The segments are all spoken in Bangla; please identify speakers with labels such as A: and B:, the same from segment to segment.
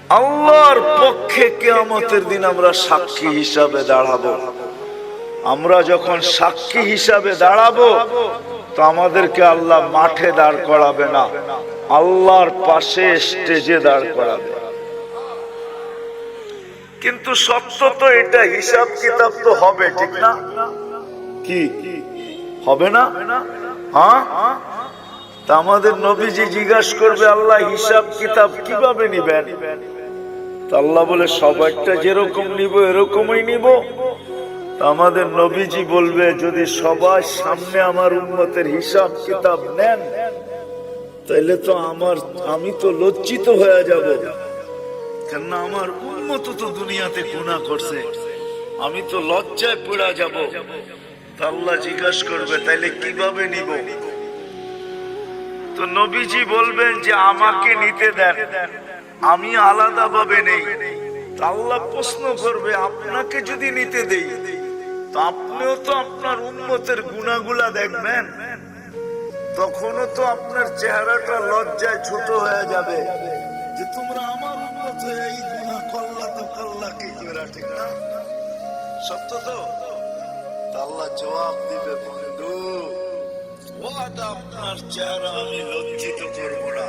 A: আল্লাহর পক্ষে কিয়ামতের দিন আমরা সাক্ষী হিসাবে দাঁড়াবো। আমরা যখন সাক্ষী হিসাবে দাঁড়াবো তো আমাদেরকে আল্লাহ মাঠে দাঁড় করাবে না, আল্লাহর পাশে স্টেজে দাঁড় করাবে। কিন্তু সত্য তো এটা, হিসাব কিতাব তো হবে, ঠিক না? কি হবে না? হ্যাঁ, তা আমাদের নবীজি জিজ্ঞাসা করবে আল্লাহ হিসাব কিতাব কিভাবে নিবেন? আল্লাহ বলে সবাইটা যেরকম নিব এরকমই নিব। আমাদের নবীজি বলবে যদি সবার সামনে আমার উম্মতের হিসাব কিতাব নেন তাহলে তো আমি তো লজ্জিত হয়ে যাব, কেননা আমার উম্মত তো দুনিয়াতে গুনাহ করছে, আমি তো লজ্জায় পড়ে যাব। আল্লাহ জিজ্ঞাসা করবে তাইলে কিভাবে নিব? তো নবীজি বলবেন যে আমাকে নিতে দেন, আমি আলাদা ভাবে নেই। আল্লাহ প্রশ্ন করবে আপনাকে যদি নিতে দেই তো আপনিও তো আপনার উম্মতের গুনাহগুলা দেখবেন, তখনও তো আপনার চেহারাটা লজ্জায় ছোট হয়ে যাবে যে তোমরা আমার উম্মত হয়ে এই গুনাহ করলা, তো করলা কি করে, ঠিক না? সত্য তো? আল্লাহ জবাব দিবে বন্ধু, ওয়াদা আপনার চেহারা আমি লজ্জিত করব না,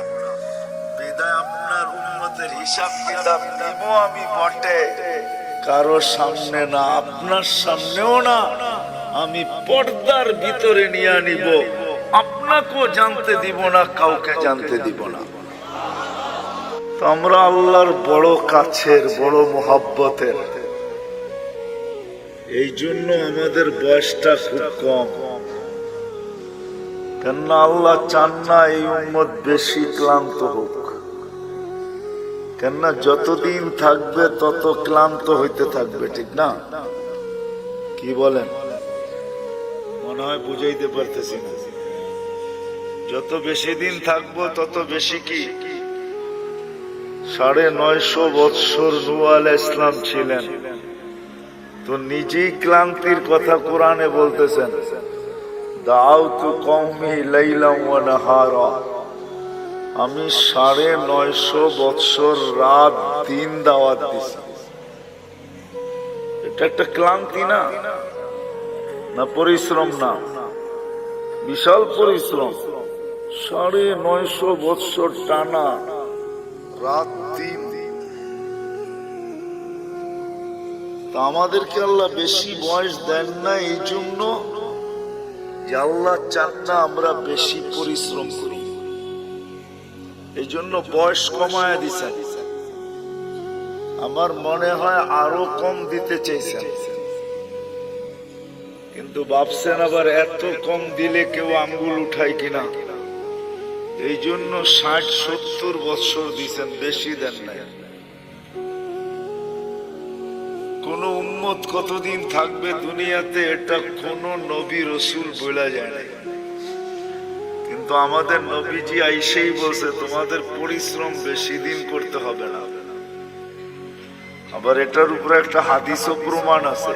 A: বিদায় আপনার উম্মতের হিসাব কিতাব নিব আমি বটে, কারো সামনে না, আপনার সামনেও না, আমি পর্দার ভিতরে নিয়ে নিব, আপনাকেও জানতে দিব না, কাউকে জানতে দিব না। তো আমরা আল্লাহর বড় কাছের, বড় মোহাব্বতের, এই জন্য আমাদের বয়সটা খুব কম, কেননা আল্লাহ চান না এই উম্মত বেশি ক্লান্ত হোক, কেননা যতদিন থাকবে তত ক্লান্ত হইতে থাকবে, ঠিক না? কি বলেন? মনে হয় বুঝাইতে পারতেছি না। যত বেশি দিন থাকবো তত বেশি কি 950 বৎসর নূহ আলাইহিস সালাম ছিলেন, তো নিজেই ক্লান্তির কথা কোরআনে বলতেছেন, দাউতু কওমি লাইলাম ওয়া নাহারা, আমি 950 বৎসর রাত দিন দাওয়াত দিছি। এটা একটা ক্লান্তি না? না পরিশ্রম? না, বিশাল পরিশ্রম। 950 বৎসর টানা রাত দিন। তা আমাদেরকে আল্লাহ বেশি বয়স দেন না এই জন্য যে আল্লাহ চান না আমরা বেশি পরিশ্রম করি, এই জন্য বয়স কমায় দিছেন। আমার মনে হয় আরো কম দিতে চাইছেন, কিন্তু ভাবছেন আবার এত কম দিলে কেউ আঙ্গুল উঠায় কিনা, এই জন্য 60-70 বছর দিছেন, বেশি দেন নাই। কোন উম্মত কতদিন থাকবে দুনিয়াতে এটা কোন নবী রসুল বলা যায় না, কিন্তু আমাদের নবীজি আইসেই বলছে তোমাদের পরিশ্রম বেশি দিন করতে হবে না। আবার এটার উপরে একটা হাদিসও প্রমাণ আছে,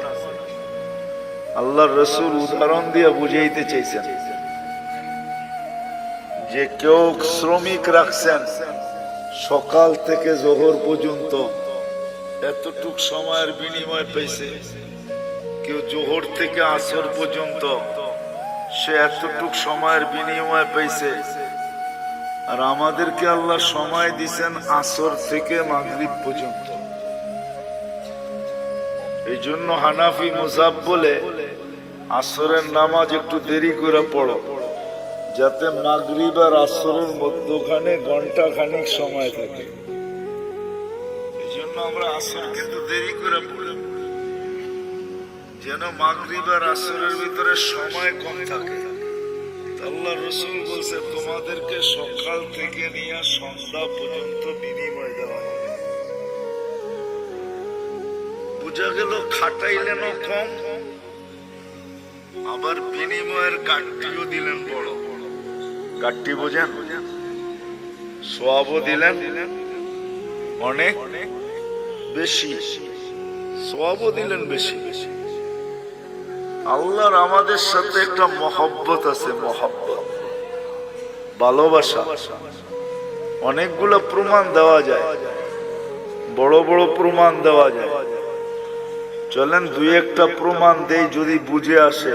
A: আল্লাহর রসুল উদাহরণ দিয়ে বুঝাইতে চাইছেন যে কেউ শ্রমিক রাখছেন সকাল থেকে জোহর পর্যন্ত, এতটুক সময়ের বিনিময় পেয়েছে। কেউ জোহর থেকে আসর পর্যন্ত, সে এতটুক সময়ের বিনিময় পেয়েছে। আর আমাদেরকে আল্লাহ সময় দিছেন আসর থেকে মাগরিব পর্যন্ত। এই জন্য হানাফি মুযাব বলে আসরের নামাজ একটু দেরি করে পড়ো, যাতে মাগরিব আর আসরের মধ্যখানে ঘন্টা খানিক সময় থাকে। এই জন্য আমরা আসর কিন্তু দেরি করে পড়ি, যেন মাগরিব আর আসরের ভিতরে সময় কম থাকে। আল্লাহ রসুল বলছে তোমাদেরকে সকাল থেকে নিয়ে সন্ধ্যা পর্যন্ত বিনিময় দেওয়া হবে। বুঝা গেল খাটাইলেনও কম, আবার বিনিময়ের গাঠটিও দিলেন বড়। গাঠটি বোঝেন? সওয়াবও দিলেন অনেক বেশি, সওয়াবও দিলেন বেশি। আল্লাহর আমাদের সাথে একটা মহব্বত আছে, মহব্বত, ভালোবাসা। অনেকগুলো প্রমাণ দেওয়া যায়, বড় বড় প্রমাণ দেওয়া যায়। চলেন দুই একটা প্রমাণ দেই, যদি বুঝে আসে।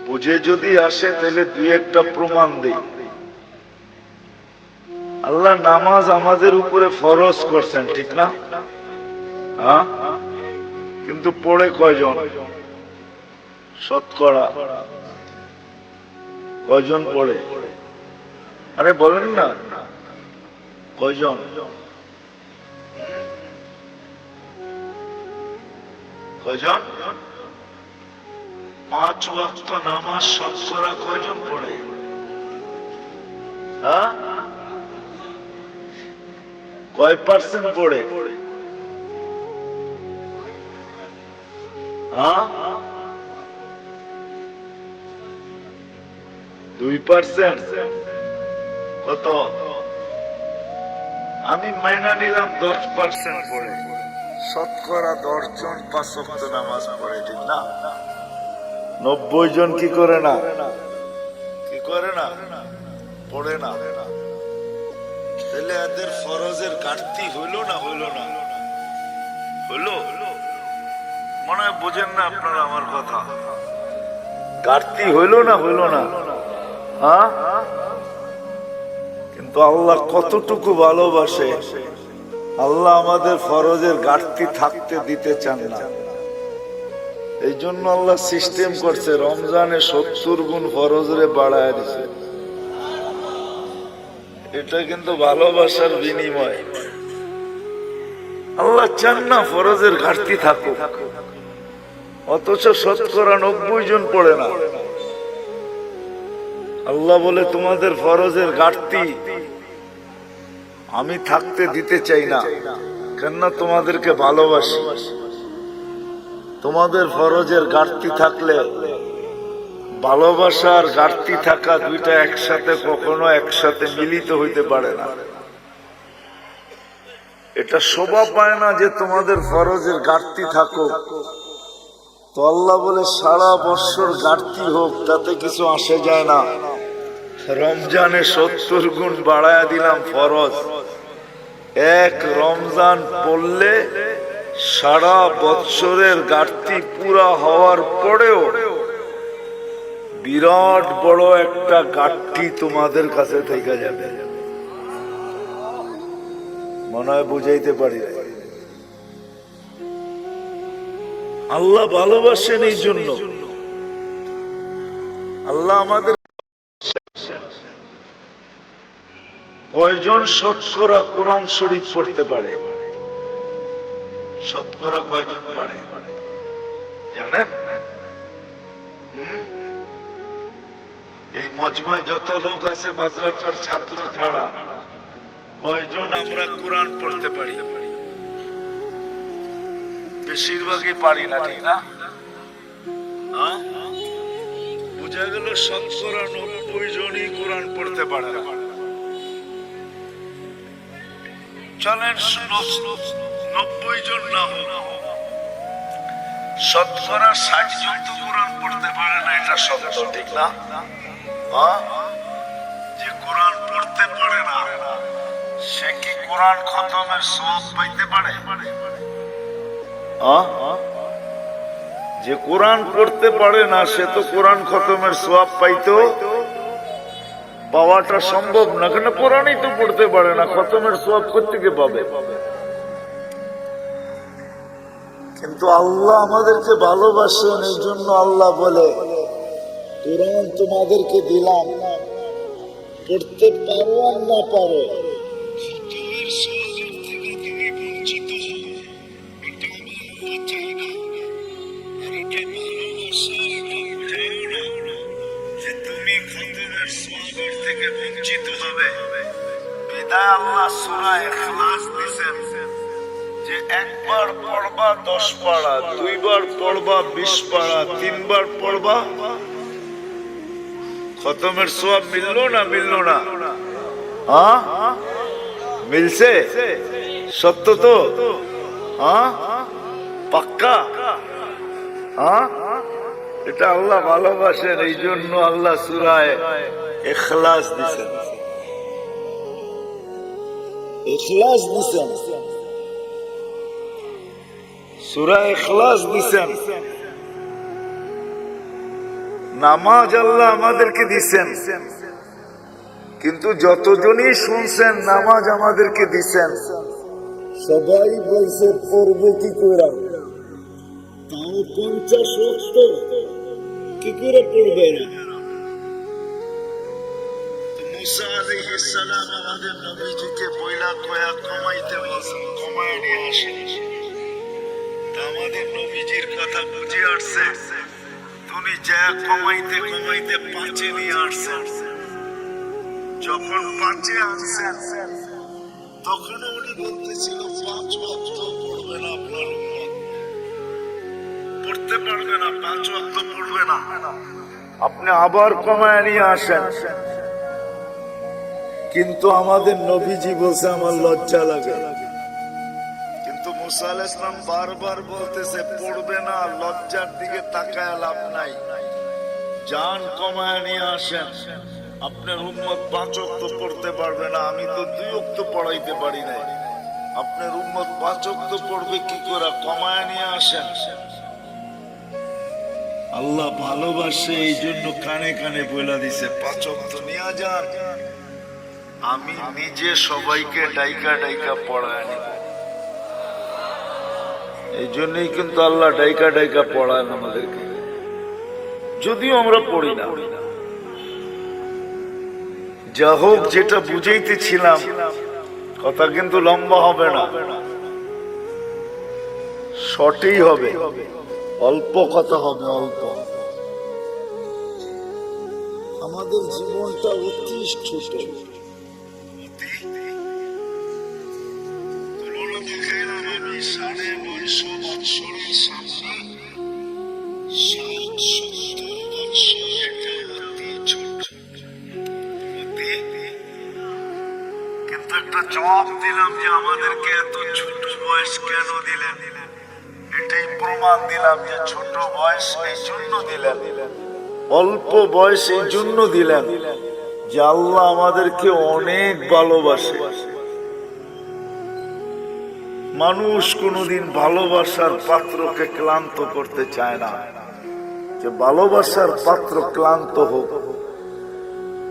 A: বুঝে যদি আসে তাহলে দুই একটা প্রমাণ দেই। আল্লাহ নামাজ আমাদের উপরে ফরজ করছেন, ঠিক না? হ্যাঁ, কিন্তু পড়ে কয়জন? শতকরা কয়জন পড়ে? আরে বলেন না, কয়জন? কয়জন? 5 ওয়াক্ত নামাজ শতকরা কয়জন পড়ে? হ্যাঁ, কয় পার্সেন্ট পড়ে? হ্যাঁ, 2%। কত? আমি মাইনা নিলাম 10% পড়ে। শতকরা 10 জন 5 ওয়াক্ত নামাজ পড়ে, ঠিক না? 90 জন কি করে না? কি করে না? পড়ে না। তাহলে এদের ফরজের ঘাটতি হইল না? হইল না? হইল? মনে হয় বোঝেন না আপনারা আমার কথা। ঘাটতি হইল না? হইল না? হ্যাঁ, কিন্তু আল্লাহ কতটুকু ভালোবাসে। আল্লাহ আমাদের ফরজের ঘাটতি থাকতে দিতে চান না। এই জন্য আল্লাহ সিস্টেম করছে, রমজানে 70 গুণ ফরজরে বাড়ায় দিছে। এটা কিন্তু ভালোবাসার বিনিময়। আল্লাহ চান না ফরজের ঘাটতি থাকুক, অথচ শতকরা 90 জন পড়ে না। আল্লাহ বলে তোমাদের ফরজের ঘাটতি আমি থাকতে দিতে চাই না, কেননা তোমাদেরকে ভালোবাসি। তোমাদের ফরজের ঘাটতি থাকলে, ভালোবাসার ঘাটতি থাকা দুইটা একসাথে কখনো একসাথে মিলিত হইতে পারে না। এটা শোভা পায় না যে তোমাদের ফরজের ঘাটতি থাকুক। তো আল্লাহ বলে সারা বছর ঘাটতি হোক, তাতে কিছু আসে যায় না। রমজানে 70 গুণ বাড়ায়া দিলাম ফরজ। এক রমজান পড়লে সারা বছরের ঘাটতি পুরা হওয়ার পরেও বিরাট বড় একটা ঘাটতি তোমাদের কাছে থেকে যাবে। মনে হয় বুঝাইতে পারি। আল্লাহ ভালোবাসেন, এই জন্য আল্লাহ আমাদের। কয়জন শতকরা কোরআন শরীফ পড়তে পারে? শতকরা কয়জন পারে জানেন? এই মজমায় যত লোক আছে মাদ্রাসার ছাত্র ছাড়া, কয়জন আমরা কোরআন পড়তে পারি? বেশিরভাগই পারি না, ঠিক না? বুঝা গেল শতকরা 90 জনই কোরআন পড়তে পারে না। চলেন 90 জন না হোক, শতকরা 60 জন তো কোরআন পড়তে পারে না, এটা সত্য, ঠিক না? যে কোরআন পড়তে পারে না সে কি কোরআন খতমের সওয়াব পাইতে পারে? যে কোরআন পড়তে পারে না সে তো কোরআন খতমের সওয়াব পাইতো পাওয়াটা সম্ভব না, কেন কোরআনই তো পড়তে পারে না, খতমের সওয়াব কোত্থেকে পাবে? কিন্তু আল্লাহ আমাদেরকে ভালোবাসেন, এই জন্য আল্লাহ বলে কোরআন তোমাদেরকে দিলাম, পড়তে পারো আর না পারো, আল্লাহ সূরা ইখলাস দিয়েছেন যে একবার পড়বা 10 পারা, দুইবার পড়বা 20 পারা, তিনবার পড়বা, খতমের সওয়াব মিললো না? মিললো না? মিলছে? সত্য তো? পাক্কা? এটা আল্লাহ ভালোবাসেন, এই জন্য আল্লাহ সূরা ইখলাস দিয়েছেন। ইখলাস দিছেন, সূরা ইখলাস দিছেন, নামাজ আল্লাহ আমাদেরকে দিছেন। কিন্তু যতজনই শুনছেন নামাজ আমাদেরকে দিছেন, সবাই বলছে পড়বে কি করে, তাও 50 ওয়াক্ত কি করে পড়বে না। মুসা আলাইহিস সালাম আমাদের নবীজিকে বইলা কয়া কমাইতে বলছেন, কমায় নিয়ে আসেন। আমাদের নবীজির কথা বুঝে আসছে, তুমি যা কমাইতে কমাইতে 5-এ নিয়ে আসছেন। যখন 5-এ আনছেন তখন উনি বলতেছিল 5 ওয়াক্ত পড়বে না, আপনার উম্মত পড়তে পারবে না, 5 ওয়াক্ত পড়বে না। আপনি আবার কমায় নিয়ে আসেন। কিন্তু আমাদের নবীজি বলছে আমার লজ্জা লাগে। কিন্তু মুসা আলাইহিস সালাম বারবার বলতেছে পড়বে না, লজ্জার দিকে তাকায় লাভ নাই, জান কমায় নিয়ে আসেন। আপনার উম্মত 5 ওয়াক্ত পড়তে পারবে না, আমি তো 2 ওয়াক্ত পড়াইতে পারি না, আপনার উম্মত 5 ওয়াক্ত পড়বে কি করে, কমায় নিয়ে আসেন। আল্লাহ ভালোবাসে, এই জন্য কানে কানে বইলা দিছে 5 ওয়াক্ত নিয়ে যান, আমি নিজে সবাইকে ডাইকা ডাইকা পড়ায় নিব। এই জন্যই কিন্তু আল্লাহ ডাইকা ডাইকা পড়ায় আমাদেরকে, যদিও আমরা পড়ি না। যা হোক, যেটা বুঝাইতেছিলাম, কথা কিন্তু লম্বা হবে না, শর্টই হবে, অল্প কথা হবে, অল্প। আমাদের জীবনটা অতি ছোট। কিন্তু একটা জবাব দিলাম যে আমাদেরকে এত ছোট বয়স কেন দিলেন, এটাই প্রমাণ দিলাম যে ছোট বয়স এই জন্য দিলেন, অল্প বয়স এই জন্য দিলেন যে আল্লাহ আমাদেরকে অনেক ভালোবাসে। মানুষ কোনোদিন ভালোবাসার পাত্রকে ক্লান্ত করতে চায় না, যে ভালোবাসার পাত্র ক্লান্ত হোক,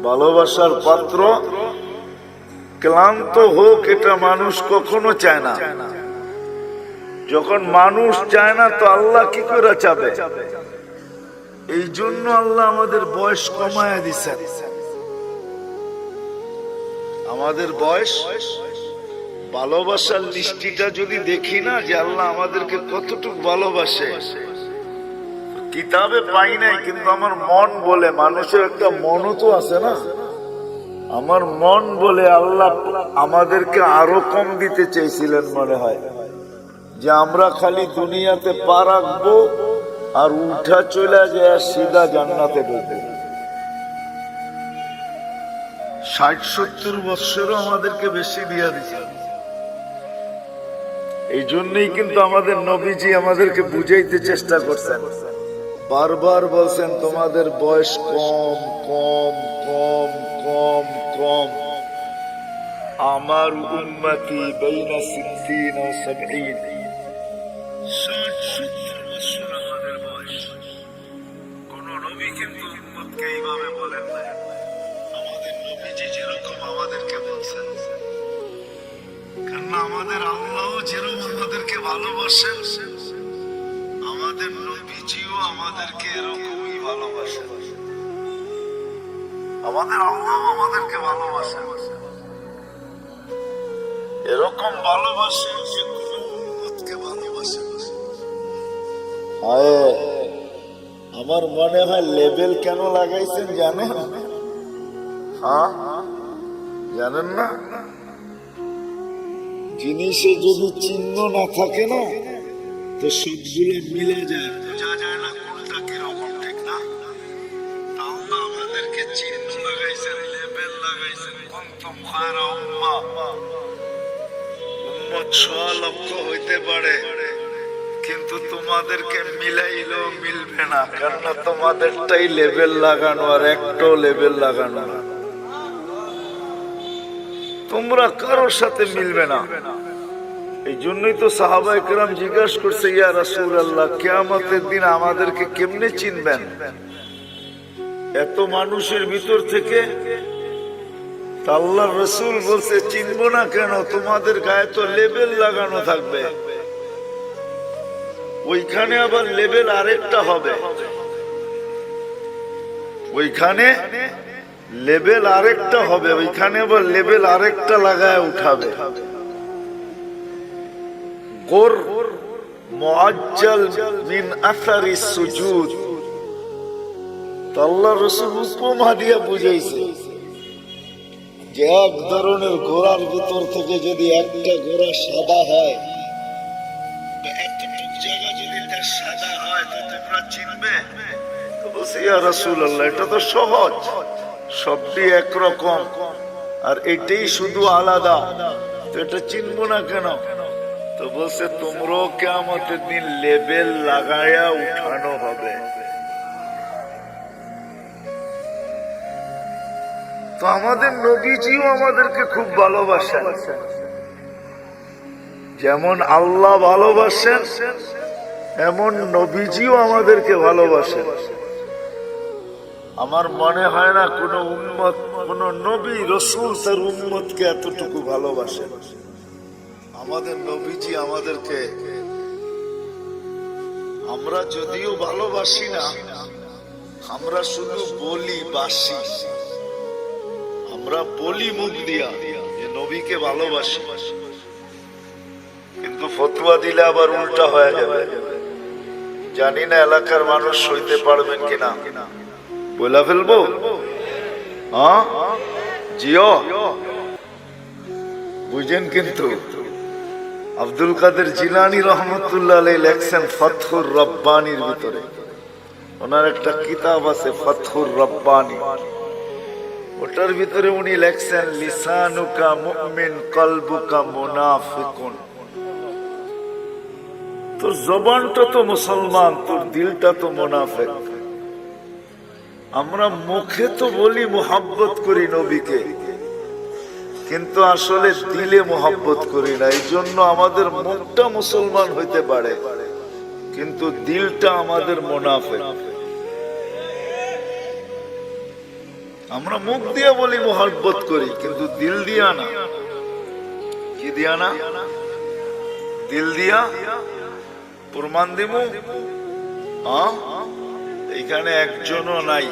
A: ভালোবাসার পাত্র ক্লান্ত হোক, এটা মানুষ কখনো চায় না। যখন মানুষ চায় না তো আল্লাহ কি করে চাবে? এই জন্য আল্লাহ আমাদের বয়স কমায় দিছেন। আমাদের বয়স, ভালোবাসার লিস্টিটা যদি দেখি না যে আল্লাহ আমাদেরকে কতটুকু ভালোবাসে, কিতাবে পাই নাই, কিন্তু আমার মন বলে, মানুষের একটা মনও তো আছে না, আমার মন বলে আল্লাহ আমাদেরকে আরো কম দিতে চেয়েছিলেন মনে হয়, যে আমরা খালি দুনিয়াতে পা রাখবো আর উঠা চলে যায় সিধা জান্নাতে ঢুকবো। 60-70 বছরও আমাদেরকে বেশি দিয়া দিচ্ছে। এই জন্যই কিন্তু আমাদের নবীজি আমাদেরকে বুঝাইতে চেষ্টা করছেন, বারবার বলছেন তোমাদের বয়স কম কম কম কম কম। আমার উম্মতি বাইনা 60 ও 70, 60-70 বছর আমাদের বয়স। কোন নবী কিন্তু উম্মতকে এইভাবে বলেন না। আমাদের নবীজি যেরকম আমাদেরকে বলছেন, কারণ আমাদের আল্লাহ যেরকম আমাদেরকে ভালোবাসেন, আমাদের নবীজিও আমাদেরকে এরকমই ভালোবাসেন। আমাদের আল্লাহ আমাদেরকে ভালোবাসেন, এরকম ভালোবাসেন যে কোনো উম্মতকে ভালোবাসেন। আমার মনে হয় লেবেল কেন লাগাইছেন জানেন? হ্যাঁ, জানেন না? জিনিসে যদি চিহ্ন না থাকে না তো সবগুলো মিলে যায়, বোঝা যায় না কোনটা কিরকম, ঠিক না? আল্লাহ আমাদেরকে চিহ্ন লাগাইছেন, লেবেল লাগাইছেন, কুনতুম খায়রা উম্মাহ। উম্মত 100 লক্ষ হইতে পারে, কিন্তু তোমাদেরকে মিলাইলেও মিলবে না, কারণ তোমাদেরটাই লেবেল লাগানো আর একটাও লেবেল লাগানো না। তোমরা কারোর সাথে মিলবে না। এই জন্যই তো সাহাবায়ে কেরাম জিজ্ঞাসা করছে, ইয়া রাসূলুল্লাহ, কিয়ামতের দিন আমাদেরকে কেমনে চিনবেন এত মানুষের ভিতর থেকে? আল্লাহর রাসূল বলছে, চিনবো না কেন, তোমাদের গায়ে তো লেবেল লাগানো থাকবে। ওইখানে আবার লেবেল আরেকটা হবে, ওইখানে লেবেল আরেকটা হবে, ওইখানে আবার লেবেল আরেকটা লাগায় উঠাবে। গোর মুআজ্জাল মিন আসারিস সুজুদ। আল্লাহর রাসূল উপমা দিয়ে বুঝাইছে যে এক ধরনের ঘোড়ার ভিতর থেকে যদি একটা ঘোড়া সাদা হয়, এতটুকু জায়গা যদি তার সাদা হয়, তো তোমরা চিনবে? বলছে, ইয়া রাসূলুল্লাহ, এটা তো সহজ, সবটি একরকম, আর এটাই শুধু আলাদা, তো এটা চিনবো না কেন? তো বলছে, তোমরাও কিয়ামতের দিন লেবেল লাগায়া উঠানো হবে। তো আমাদের নবীজিও আমাদেরকে খুব ভালোবাসেন, যেমন আল্লাহ ভালোবাসেন এমন নবীজিও আমাদেরকে ভালোবাসেন। আমার মনে হয় না কোন উম্মত, কোন নবী রাসূল তার উম্মতকে এতটুকু ভালোবাসেন। আমাদের নবীজি আমাদেরকে, আমরা যদিও ভালোবাসি না, আমরা শুধু বলি বাসি, আমরা বলি মুখ দিয়া যে নবীকে ভালোবাসি, কিন্তু ফতোয়া দিলে আবার উল্টা হয়ে যাবে। জানি না এলাকার মানুষ সইতে পারবেন কিনা, বলা ফেলবো? হ্যাঁ, জিও বুঝেন। কিন্তু আব্দুল কাদের জিলানী রহমতুল্লাহ আলাইহি লেখছেন ফাতহুর রব্বানির ভিতরে, ওনার একটা কিতাব আছে ফাতহুর রব্বানি, ওটার ভিতরে উনি লেখছেন, লিসানুকা মুমিন কলবুকা মুনাফিকুন। তোর জবানটা তো মুসলমান, তোর দিলটা তো মুনাফিক। আমরা মুখে তো বলি মুহাব্বত করি নবীকে, কিন্তু আসলে দিলে মুহাব্বত করি না। এই জন্য আমাদের মুখটা মুসলমান হইতে পারে, কিন্তু দিলটা আমাদের মুনাফিক। আমরা মুখ দিয়া বলি মুহাব্বত করি, কিন্তু দিল দিয়া না। কি দিয়া না? দিল দিয়া। প্রমাণ দিব? এখানে একজনও নাই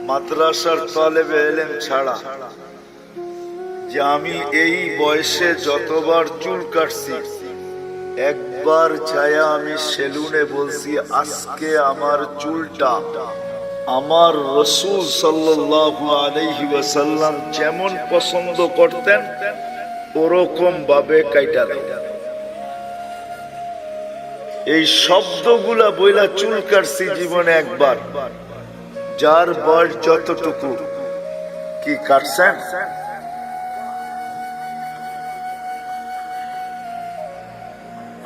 A: মাদ্রাসার তালেবে ইলম ছাড়া যে আমি এই বয়সে যতবার চুল কাটছি, একবার ছায়া আমি সেলুনে বলছি, আজকে আমার চুলটা আমার রাসূল সাল্লাল্লাহু আলাইহি ওয়াসাল্লাম যেমন পছন্দ করতেন ওরকম ভাবে কাইটা দাও। এই শব্দগুলা বইলা চুল কাটছি জীবনে একবার। যার বয়স যতটুকু, কি কাটছেন?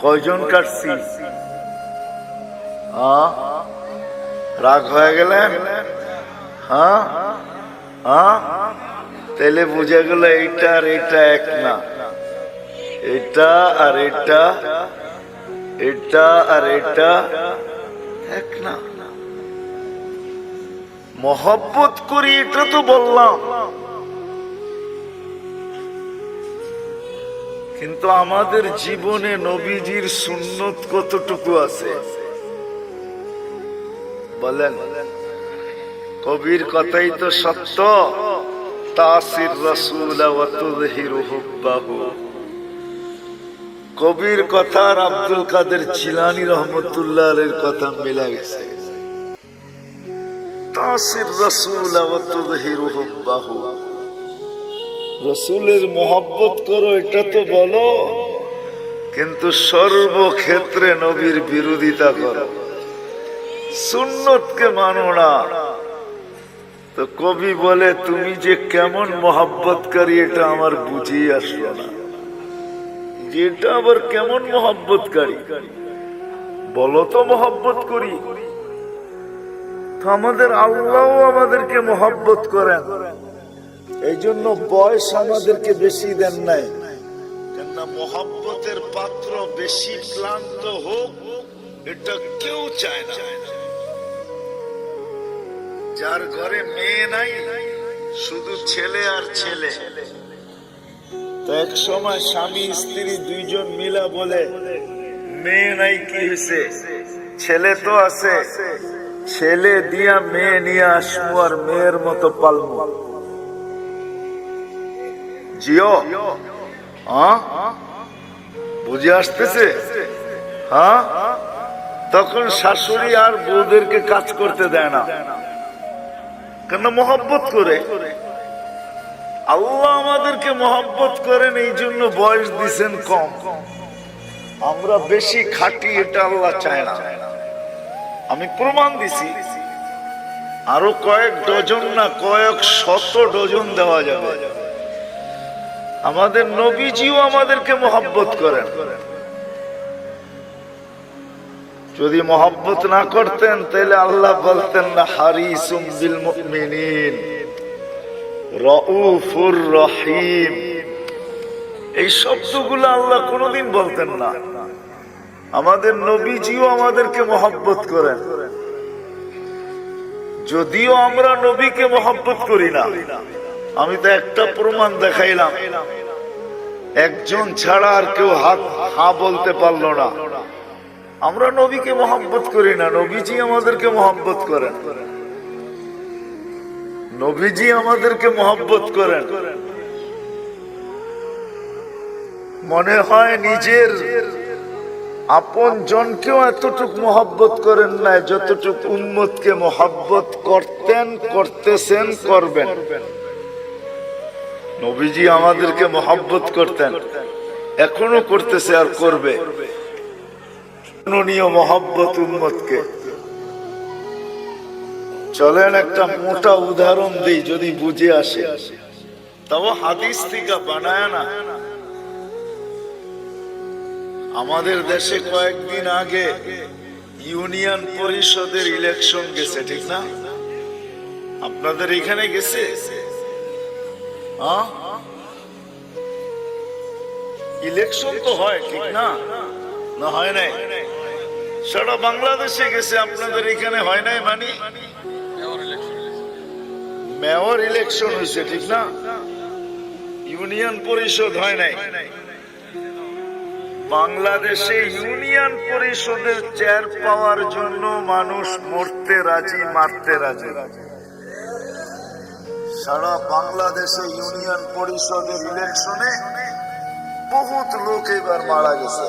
A: কয়জন কাটছি? রাগ হয়ে গেলেন? তাহলে বুঝে গেল এইটা আর এটা এক না, এটা আর এটা, এটা আর এটা এক না। মহব্বত করি এটা তো বললাম, কিন্তু আমাদের জীবনে নবীজির সুন্নত কতটুকু আছে বলেন? কবির কথাই তো সত্য, তাসির রাসূল ওয়া তুযহিরু হুব্বাহু। কবির কথা আর আব্দুল কাদের জিলানী রহমতুল্লাহ আলাইহির কথা মিলে গেছে। তাসির রাসূল ওয়া তুযহিরু হুব্বাহু, রাসূলের মহব্বত করো এটা তো বলো, কিন্তু সর্বক্ষেত্রে নবীর বিরোধিতা করো, সুন্নতকে মানো না। তো কবি বলে, তুমি যে কেমন মহব্বতকারী এটা আমার বুঝেই আসলো না। যেটা আবার কেমন মহব্বতকারী বলো তো? মহব্বত করি তো আমাদের আল্লাহও আমাদেরকে মহব্বত করেন, এই জন্য বয়স আমাদেরকে বেশি দেন নাই, কেননা মহব্বতের পাত্র বেশি ক্লান্ত হোক এটা কেউ চায় না। যার ঘরে মেয়ে নাই, শুধু ছেলে আর ছেলে, তো এক সময় স্বামী স্ত্রী দুইজন মিলা বলে মেয়ে নাই, কি হয়েছে, ছেলে তো আছে, ছেলে দিয়া মেয়ে নিয়ে আসবো আর মেয়ের মতো পালবো। জিও, বুঝে আসতেছে? হ্যাঁ, তখন শাশুড়ি আর বউদেরকে কাজ করতে দেয় না, কেন মহব্বত করে। আল্লাহ আমাদেরকে মহব্বত করেন, এই জন্য বয়স দিছেন কম। আমরা বেশি খাটি, এটা আল্লাহ চায় না। আমি প্রমাণ দিছি, আরো কয়েক ডজন না কয়েক শত ডজন দেওয়া যাবে। আমাদের নবীজিও আমাদেরকে মহব্বত করেন। যদি মহব্বত না করতেন তাহলে আল্লাহ বলতেন না হারিসুম বিল মুমিনিন রাউফুর রহিম। এই শব্দগুলো আল্লাহ কোনোদিন বলতেন না। আমাদের নবীজিও আমাদেরকে মহব্বত করেন, যদিও আমরা নবীকে মহব্বত করি না। আমি তো একটা প্রমাণ দেখাইলাম, একজন ছাড়া আর কেউ হা বলতে পারলো না। আমরা নবীকে মহব্বত করি না, নবীজি আমাদেরকে মহব্বত করেন। নবীজি আমাদেরকে মহব্বত করেন। মনে হয় নিজের আপন জনকেও এতটুক মহব্বত করেন না যতটুক উম্মতকে মহব্বত করতেন, করতেছেন, করবেন। নবীজি আমাদেরকে মহব্বত করতেন, এখনো করতেছে আর করবে। মহব্বত উম্মতকে। চলেন একটা মোটা উদাহরণ দিই, যদি বুঝে আসে। তাও হাদিস থেকে বানায় না। আমাদের দেশে কয়েকদিন আগে ইউনিয়ন পরিষদের ইলেকশন গেছে, ঠিক না? আপনাদের এখানে গেছে? ইলেকশন তো হয়, ঠিক না? না হয় নাই? সারা বাংলাদেশে গেছে, আপনাদের এখানে হয় নাই? মানে মেয়র ইলেকশন হয়েছে, ঠিক না? ইউনিয়ন পরিষদ হয় নাই। বাংলাদেশে ইউনিয়ন পরিষদের চেয়ার পাওয়ার জন্য মানুষ মরতে রাজি, মারতে রাজি। সারা বাংলাদেশে ইউনিয়ন পরিষদের ইলেকশনে বহুত লোক এবার মারা গেছে,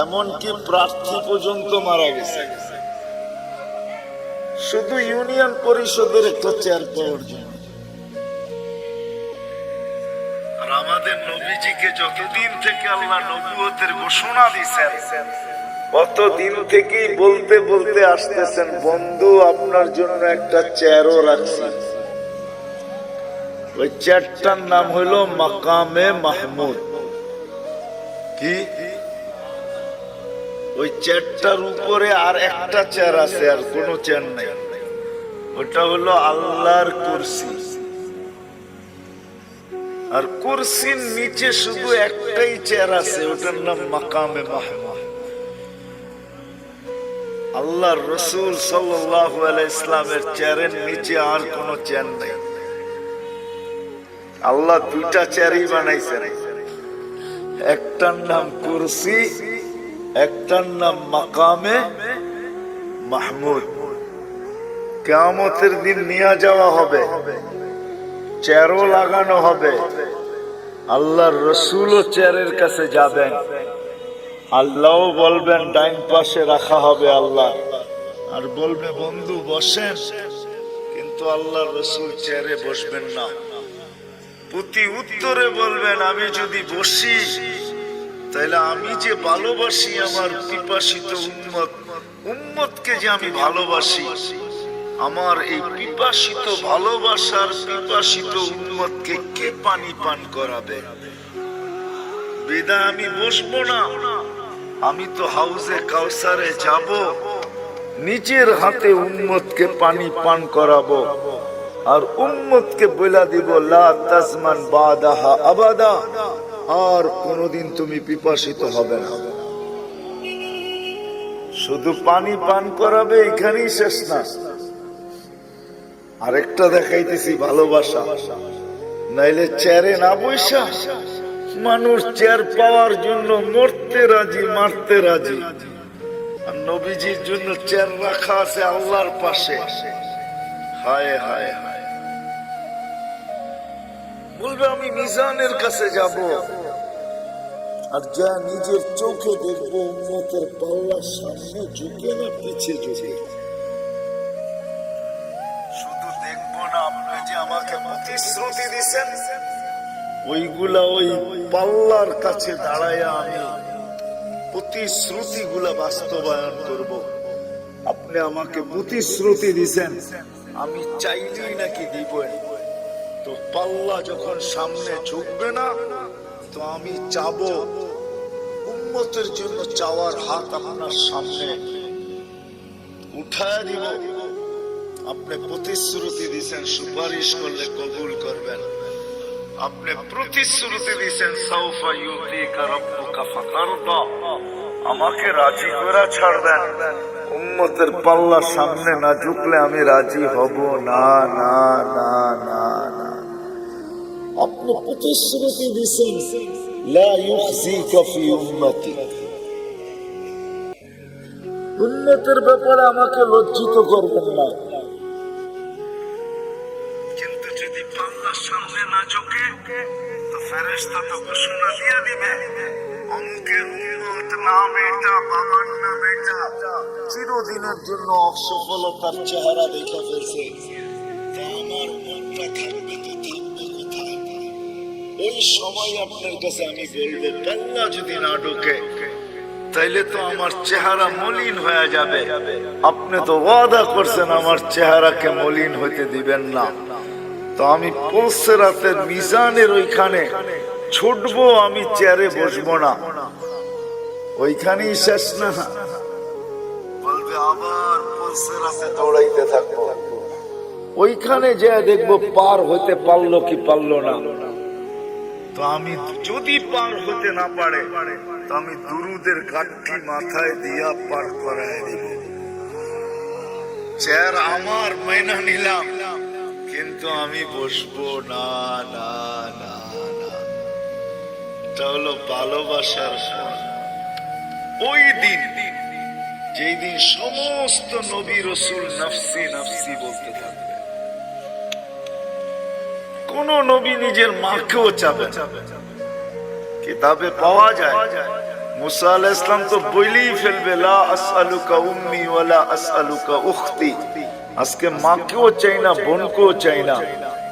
A: এমনকি প্রার্থী পর্যন্ত মারা গেছে, শুধু ইউনিয়ন পরিষদের একটা চেয়ার পাওয়ার জন্য। আর আমাদের নবীজিকে যতদিন থেকে আল্লাহ নবুয়তের ঘোষণা দিয়েছেন, কতদিন থেকেই বলতে বলতে আসতেছেন, বন্ধু আপনার জন্য একটা চেয়ারও রাখছি। ওই চেয়ারটার নাম হইল মাকামে মাহমুদ। কি? ওই চেয়ারটার উপরে আর একটা চেয়ার আছে, আর কোন চেয়ার নাই। ওটা হলো আল্লাহর কুরসি। আর কুরসির নিচে শুধু একটাই চেয়ার আছে, ওটার নাম মাকামে মাহমুদ। আল্লাহর রাসূল সাল্লাল্লাহু আলাইহি ইসলামের চেয়ারের নিচে আর কোন চেয়ার নেই। আল্লাহ দুইটা চেয়ারই বানাইছেন, একটার নাম কুরসি, একটার নাম মাকামে মাহমুদ। কিয়ামতের দিন নিয়ে যাওয়া হবে, চেয়ারও লাগানো হবে। আল্লাহর রাসূলও চেয়ারের কাছে যাবেন, আল্লাহও বলবেন ডাইন পাশে রাখা হবে আল্লাহ, আর বলবে বন্ধু বসেন, কিন্তু আল্লাহর রাসূল চেয়ারে বসবেন না। প্রতি উত্তরে বলবেন আমি যদি বসি তাহলে আমি যে ভালোবাসি আমার পিপাসিত উম্মতকে যে আমি ভালোবাসি, আমার এই পিপাসিত ভালোবাসার পিপাসিত উম্মতকে কে পানি পান করাবে? বিদায় আমি বসবো না। আমি তো হাউজে কাউসারে যাব, নিজের হাতে উম্মতকে পানি পান করাবো। আর উম্মতকে বলে দিব লা তাজমান বাদাহা আবাদা, আর কোনদিন তুমি পিপাসিত হবে না। শুধু পানি পান করাবে, এখানেই শেষ না। আরেকটা দেখাইতেছি ভালোবাসা। নাইলে চেয়ারে না বৈশা মানুষ চেয়ার পাওয়ার জন্য মরতে রাজি, মারতে রাজি। আর নবীজির জন্য চেয়ার রাখা আছে আল্লাহর পাশে। হায় হায় হায়, বলবে আমি মিজানের কাছে যাব, আর যা নিজের চোখে দেখবো উম্মতের পাল্লার সামনে ঝুঁকে না পিছে ঝুঁকে। শুধু দেখবো না, আপনি যে আমাকে প্রতিশ্রুতি দিচ্ছেন ওইগুলা ওই পাল্লার কাছে দাঁড়ায় আমি প্রতিশ্রুতি গুলা বাস্তবায়ন করব। আপনি আমাকে প্রতিশ্রুতি দিচ্ছেন, আমি চাইলেই নাকি দিবেন। তো পাল্লা যখন সামনে ঝুঁকবে না, তো আমি চাবো উম্মতের জন্য চাওয়ার হাত আপনার সামনে উঠায় দিব। আপনি প্রতিশ্রুতি দিচ্ছেন সুপারিশ করলে কবুল করবেন। আপনি প্রতিশ্রুতি দিচ্ছেন সাউফা ইউতিকা রাব্বুকা ফাতারদা, আমাকে রাজি করে ছাড়বেন। উম্মতের পাল্লার সামনে না ঝুঁকলে আমি রাজি হব না, না না না না। আপনি প্রতিশ্রুতি দিচ্ছেন লা ইউখজিকা ফি উম্মতি, উম্মতের ব্যাপারে আমাকে লজ্জিত করবেন না। কিন্তু যদি পাল্লার সামনে না ঝুঁকে, তো ফেরেশতা তো ঘোষণা দিয়ে দিবে অমুকের উম্মত নাম এটা, বাবার নাম এটা, চিরদিনের জন্য অসফলতার চেহারা দেখে ফেলছে। তা আমার মনটা থাকবে তো থাকবে কোথায়? ওই সময় আপনার কাছে আমি বলবো পাল্লা যদি না ঢোকে তাইলে তো আমার চেহারা মলিন হয়ে যাবে। আপনি তো ওয়াদা করছেন আমার চেহারাকে মলিন হইতে দিবেন না। তো আমি পৌঁছে রাতের মিজানের ওইখানে ছুটবো, আমি চেয়ারে বসবো না, ওইখানেই শেষ না। বলবে আবার পৌঁছে রাতে দৌড়াইতে থাকবো, ওইখানে যে দেখবো পার হইতে পারলো কি পারলো না। তো আমি যদি পার হতে না পারে, তো আমি দুরুদের গাঠি মাথায় দিয়া পার করায় দিব। চেয়ার আমার মাইনা নিলাম, কিন্তু আমি বসবো না, না না না। এটা হলো ভালোবাসার ফল। ওই দিন, যেই দিন সমস্ত নবী রাসূল নফসি নফসি বলতে থাকবে, কোন নবী নিজের মাকেও চাবে না। কিতাবে পাওয়া যায় মুসা আলাইহিস সালাম তো বলেই ফেলবে লা আসআলুকা উম্মি ওয়ালা আসআলুকা উখতি, আজকে মাকেও চাই না, বোনকেও চাই না,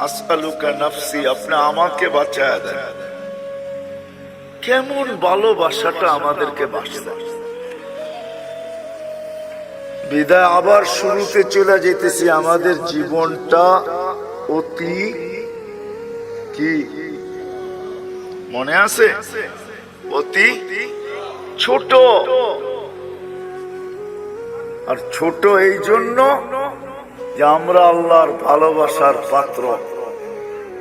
A: আসআলুকা নফসি, আপনি আমাকে বাঁচায় দেন। কেমন ভালোবাসাটা আমাদেরকে বাঁচতে। বিদায় আবার শুরুতে চলে যেতেছি। আমাদের জীবনটা অতি কি মনে আছে? অতি ছোট। আর ছোট এই জন্য যে আমরা আল্লাহর ভালোবাসার পাত্র।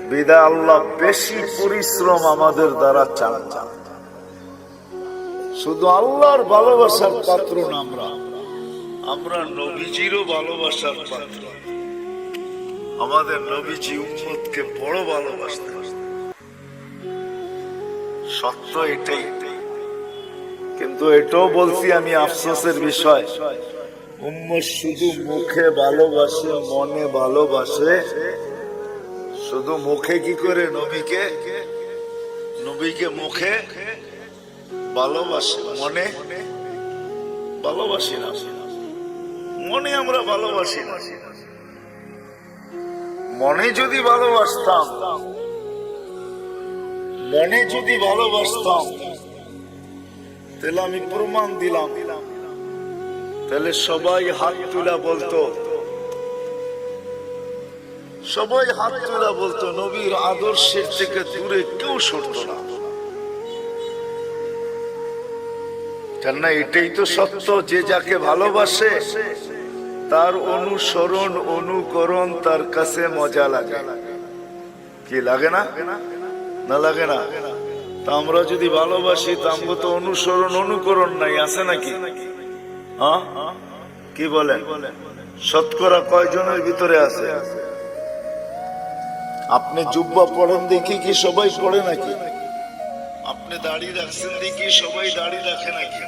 A: বিদায় আল্লাহ বেশি পরিশ্রম আমাদের দ্বারা চান। শুধু আল্লাহর ভালোবাসার পাত্র না, আমরা নবীজিরও ভালোবাসার পাত্র। আমাদের নবীজি উম্মতকে বড় ভালোবাসতেন, সত্য এটাই। কিন্তু এটাও বলছি আমি, আফসোসের বিষয়, উম্মত শুধু মুখে ভালোবাসে, মনে ভালোবাসে। শুধু মুখে কি করে নবীকে মুখে ভালোবাসে, মনে ভালোবাসি না। মনে আমরা ভালোবাসি না। মনে যদি ভালোবাসতাম, তাহলে আমি প্রমাণ দিলাম, তাহলে সবাই হাত তুলা বলতো, নবীর আদর্শের থেকে দূরে কেউ সরত না। কেননা এটাই তো সত্য, যে যাকে ভালোবাসে তার অনুসরণ অনুকরণ তার কাছে মজা লাগে। কি লাগে না? না লাগে না? তা আমরা যদি ভালোবাসি তা আমরা তো অনুসরণ অনুকরণ নাই, আছে নাকি? হ্যাঁ, কি বলেন? শতকরা কয়জনের ভিতরে আছে? আপনি জুব্বা পড়েন দেখি কি সবাই পড়ে নাকি? আপনি দাড়ি রাখছেন দেখি সবাই দাড়ি রাখে নাকি?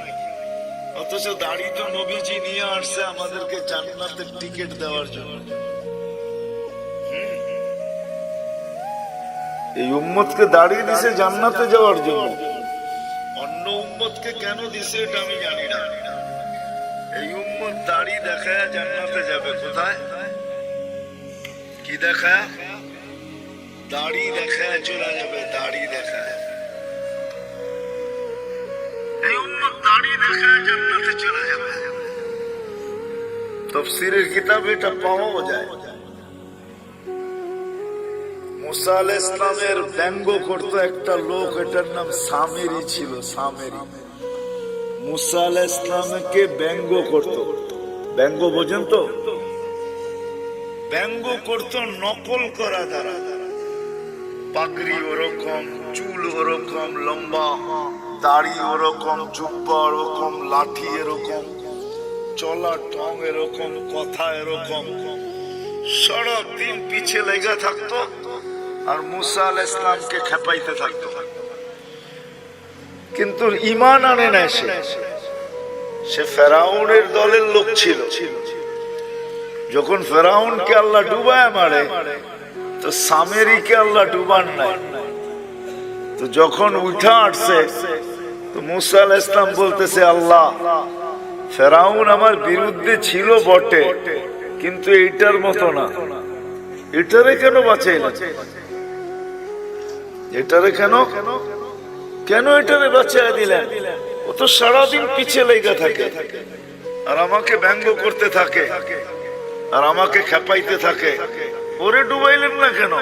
A: অথচ দাড়ি তো নবীজি নিয়ে আসছে আমাদেরকে জান্নাতের টিকিট দেওয়ার জন্য। এই উম্মতকে দাড়ি দিছে জান্নাতে যাওয়ার জন্য। অন্য উম্মতকে কেন দিছে এটা আমি জানি না। এই উম্মত দাড়ি দেখায় জান্নাতে যাবে কোথায়? কি দেখায়? দাড়ি দেখায় চলে যাবে, দাড়ি দেখায়। এই উম্মত দাড়ি দেখায় জান্নাতে চলে যাবে। তাফসীরের কিতাবে এটা পাওয়া যায়। মুসা আলাইহিস সালামের ব্যঙ্গ করতো একটা লোক, এটার নাম সামেরি ছিল। সামেরি মুসা আলাইহিস সালামকে ব্যঙ্গ করতো। ব্যঙ্গ বোঝেন তো? ব্যঙ্গ করতো নকল করা দ্বারা। পাগড়ি ওরকম, চুল ওরকম লম্বা, দাড়ি ওরকম, জুব্বা ওরকম, লাঠি এরকম, চলা ঢং এরকম, কথা এরকম, সারাদিন পিছে লেগে থাকতো আর মুসা আলাইহিস সালামকে খেপাইতে থাকতো। কিন্তু ঈমান আনে না। সে ফেরাউনের দলের লোক ছিল। যখন ফেরাউনকে আল্লাহ ডুবায় মারে তো সামেরিকে আল্লাহ ডুবান নাই। তো যখন উঠা আসছে তো মুসা আলাইহিস সালাম বলতেছে, আল্লাহ ফেরাউন আমার বিরুদ্ধে ছিল বটে, কিন্তু এইটার মতো না। এটারে কেন বাঁচাইলা? এটারে কেন কেন এটারে বাঁচাইয়া দিলেন? ও তো সারাদিন পিছে লেগে থাকে আর আমাকে ব্যঙ্গ করতে থাকে আর আমাকে খেপাইতে থাকে। ওরে ডুবাইলেন না কেন?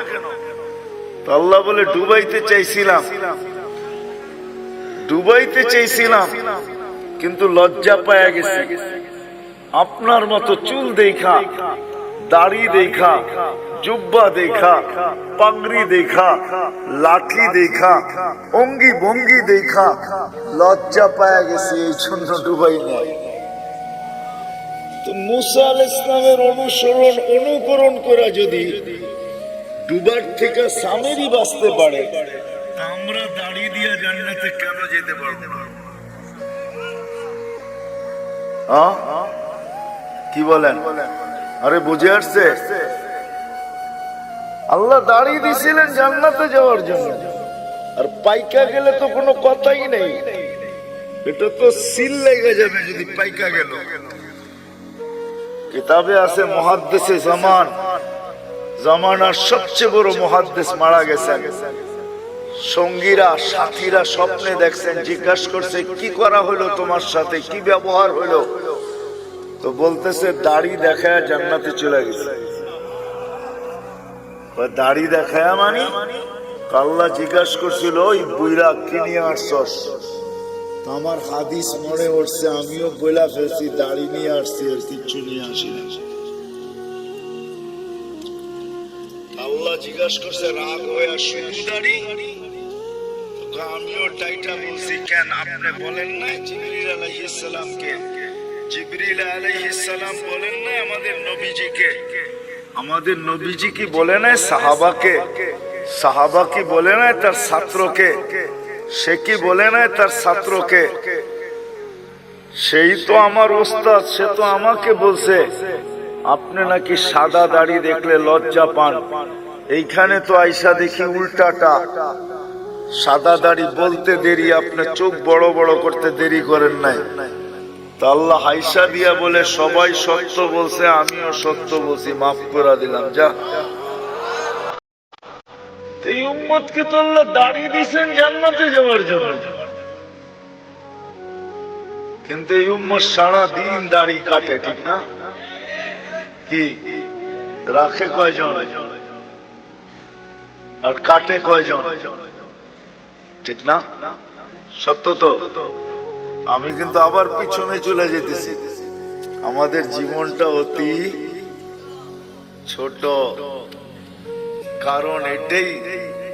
A: তো আল্লাহ বলে, ডুবাইতে চাইছিলাম কিন্তু লজ্জা পায়া গেছি। আপনার মতো চুল দেখা, দাড়ি দেখা, জুব্বা দেখা, পাগড়ি দেখা, লাঠি দেখা, অঙ্গি ভঙ্গি দেখা লজ্জা পায়া গেছি, এই জন্য ডুবাই নাই। তো মুসা আলাইহিস সালামের অনুসরণ অনুকরণ করা যদি ডুবার থেকে সামেরি বাঁচতে পারে, আমরা দাড়ি দিয়া জান্নাতে কেন যেতে পারবো না? কি বলেন? আরে বুঝে আসছে? আল্লাহ দাড়ি দিছিলেন জান্নাতে যাওয়ার জন্য, আর পাইকা গেলে তো কোনো কথাই নেই। এটা তো সিল লেগে যাবে যদি পাইকা গেল। কিতাবে আছে মুহাদ্দিসে জামানার সবচেয়ে বড় মুহাদ্দিস মারা গেছেন। সঙ্গীরা সাথীরা স্বপ্নে দেখছেন, জিজ্ঞাসা করছে, কি করা হলো তোমার সাথে, কি ব্যবহার হলো? তো বলতেছে, দাড়ি দেখায় জান্নাতে চলে গেছে। দাড়ি দেখায় মানে? আল্লাহ জিজ্ঞাসা করছিল, ওই বুইরা কি নিয়ে আসছস? আমার হাদিস মনে উঠছে, আমিও বইলা ফেলছি দাড়ি নিয়ে আসছি, আর কিচ্ছু নিয়ে আসি না। আল্লাহ জিজ্ঞাসা করছে, রাগ হয়ে শুধু দাড়ি? আমিও টাইটা বলছি, কেন আপনি বলেন না জিবরিল আলাইহিস সালামকে? জিবরিল আলাইহিস সালাম বলেন না আমাদের নবীজিকে? আমাদের নবীজি কি বলে না সাহাবাকে? সাহাবা কি বলে না তার ছাত্রকে? সে কি বলে না তার ছাত্রকে? সেই তো আমার ওস্তাদ, সে তো আমাকে বলছে আপনি নাকি সাদা দাড়ি দেখলে লজ্জা পান। এইখানে তো আইসা দেখি উল্টাটা, সাদা দাড়ি বলতে দেরি, আপনি চোখ বড় বড় করতে দেরি করেন নাই। তা আল্লাহ হাইসা দিয়া বলে, সবাই সত্য বলছে, আমিও সত্য বলছি, মাফ করে দিলাম, যা। এই উম্মতকে তো আল্লাহ দাড়ি দিয়েছেন জান্নাতে যাওয়ার জন্য, কিন্তু এই উম্মত সারা দিন দাড়ি কাটে, ঠিক না? কি রাখে কয়জন আর কাটে কয়জন? ঠিক না? সত্য তো? আমি কিন্তু আবার পিছনে চলে যেতেছি। আমাদের জীবনটা অতি ছোট, কারণ এটাই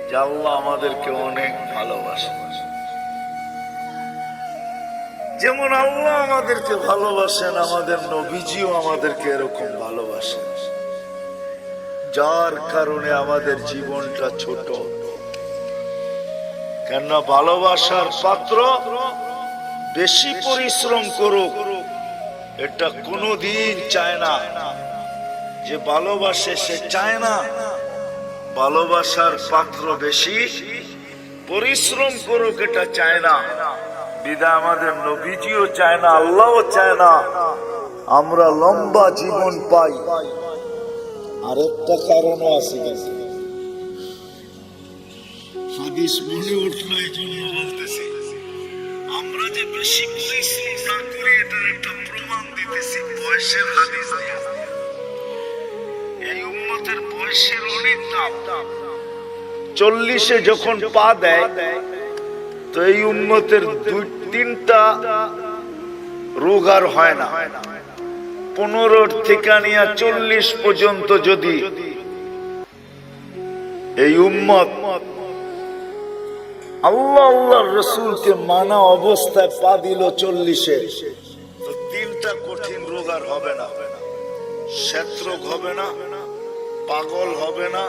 A: যে আল্লাহ আমাদেরকে অনেক ভালোবাসে। যেমন আল্লাহ আমাদেরকে ভালোবাসেন, আমাদের নবীজিও আমাদেরকে এরকম ভালোবাসেন, যার কারণে আমাদের জীবনটা ছোট। কেননা ভালোবাসার পাত্র বেশি পরিশ্রম করুক এটা কোনোদিন চায় না। যে ভালোবাসে সে চায় না ভালোবাসার পাত্র বেশি পরিশ্রম করুক, এটা চায় না। বিধায় আমাদের নবীজিও চায় না, আল্লাহও চায় না আমরা লম্বা জীবন পাই। আরেকটা কারণও আছে, হাদিস মনে উঠলো এই জন্য বলতেছি, আমরা যে বেশি পরিশ্রম না করি এটার একটা প্রমাণ দিতেছি বয়সের হাদিস। এই উম্মতের বয়সের অনেক দাম। 40-এ যখন পা দেয় তো এই উম্মতের 2-3টা রোগ আর হয় না। 15 থেকে নিয়ে 40 পর্যন্ত যদি এই উম্মত আল্লাহ আল্লাহর রাসূলকে মানা অবস্থায় পা দিল 40-এ, তো 3টা কঠিন রোগ আর হবে না। শ্বেত রোগ হবে না, পাগল হবে না,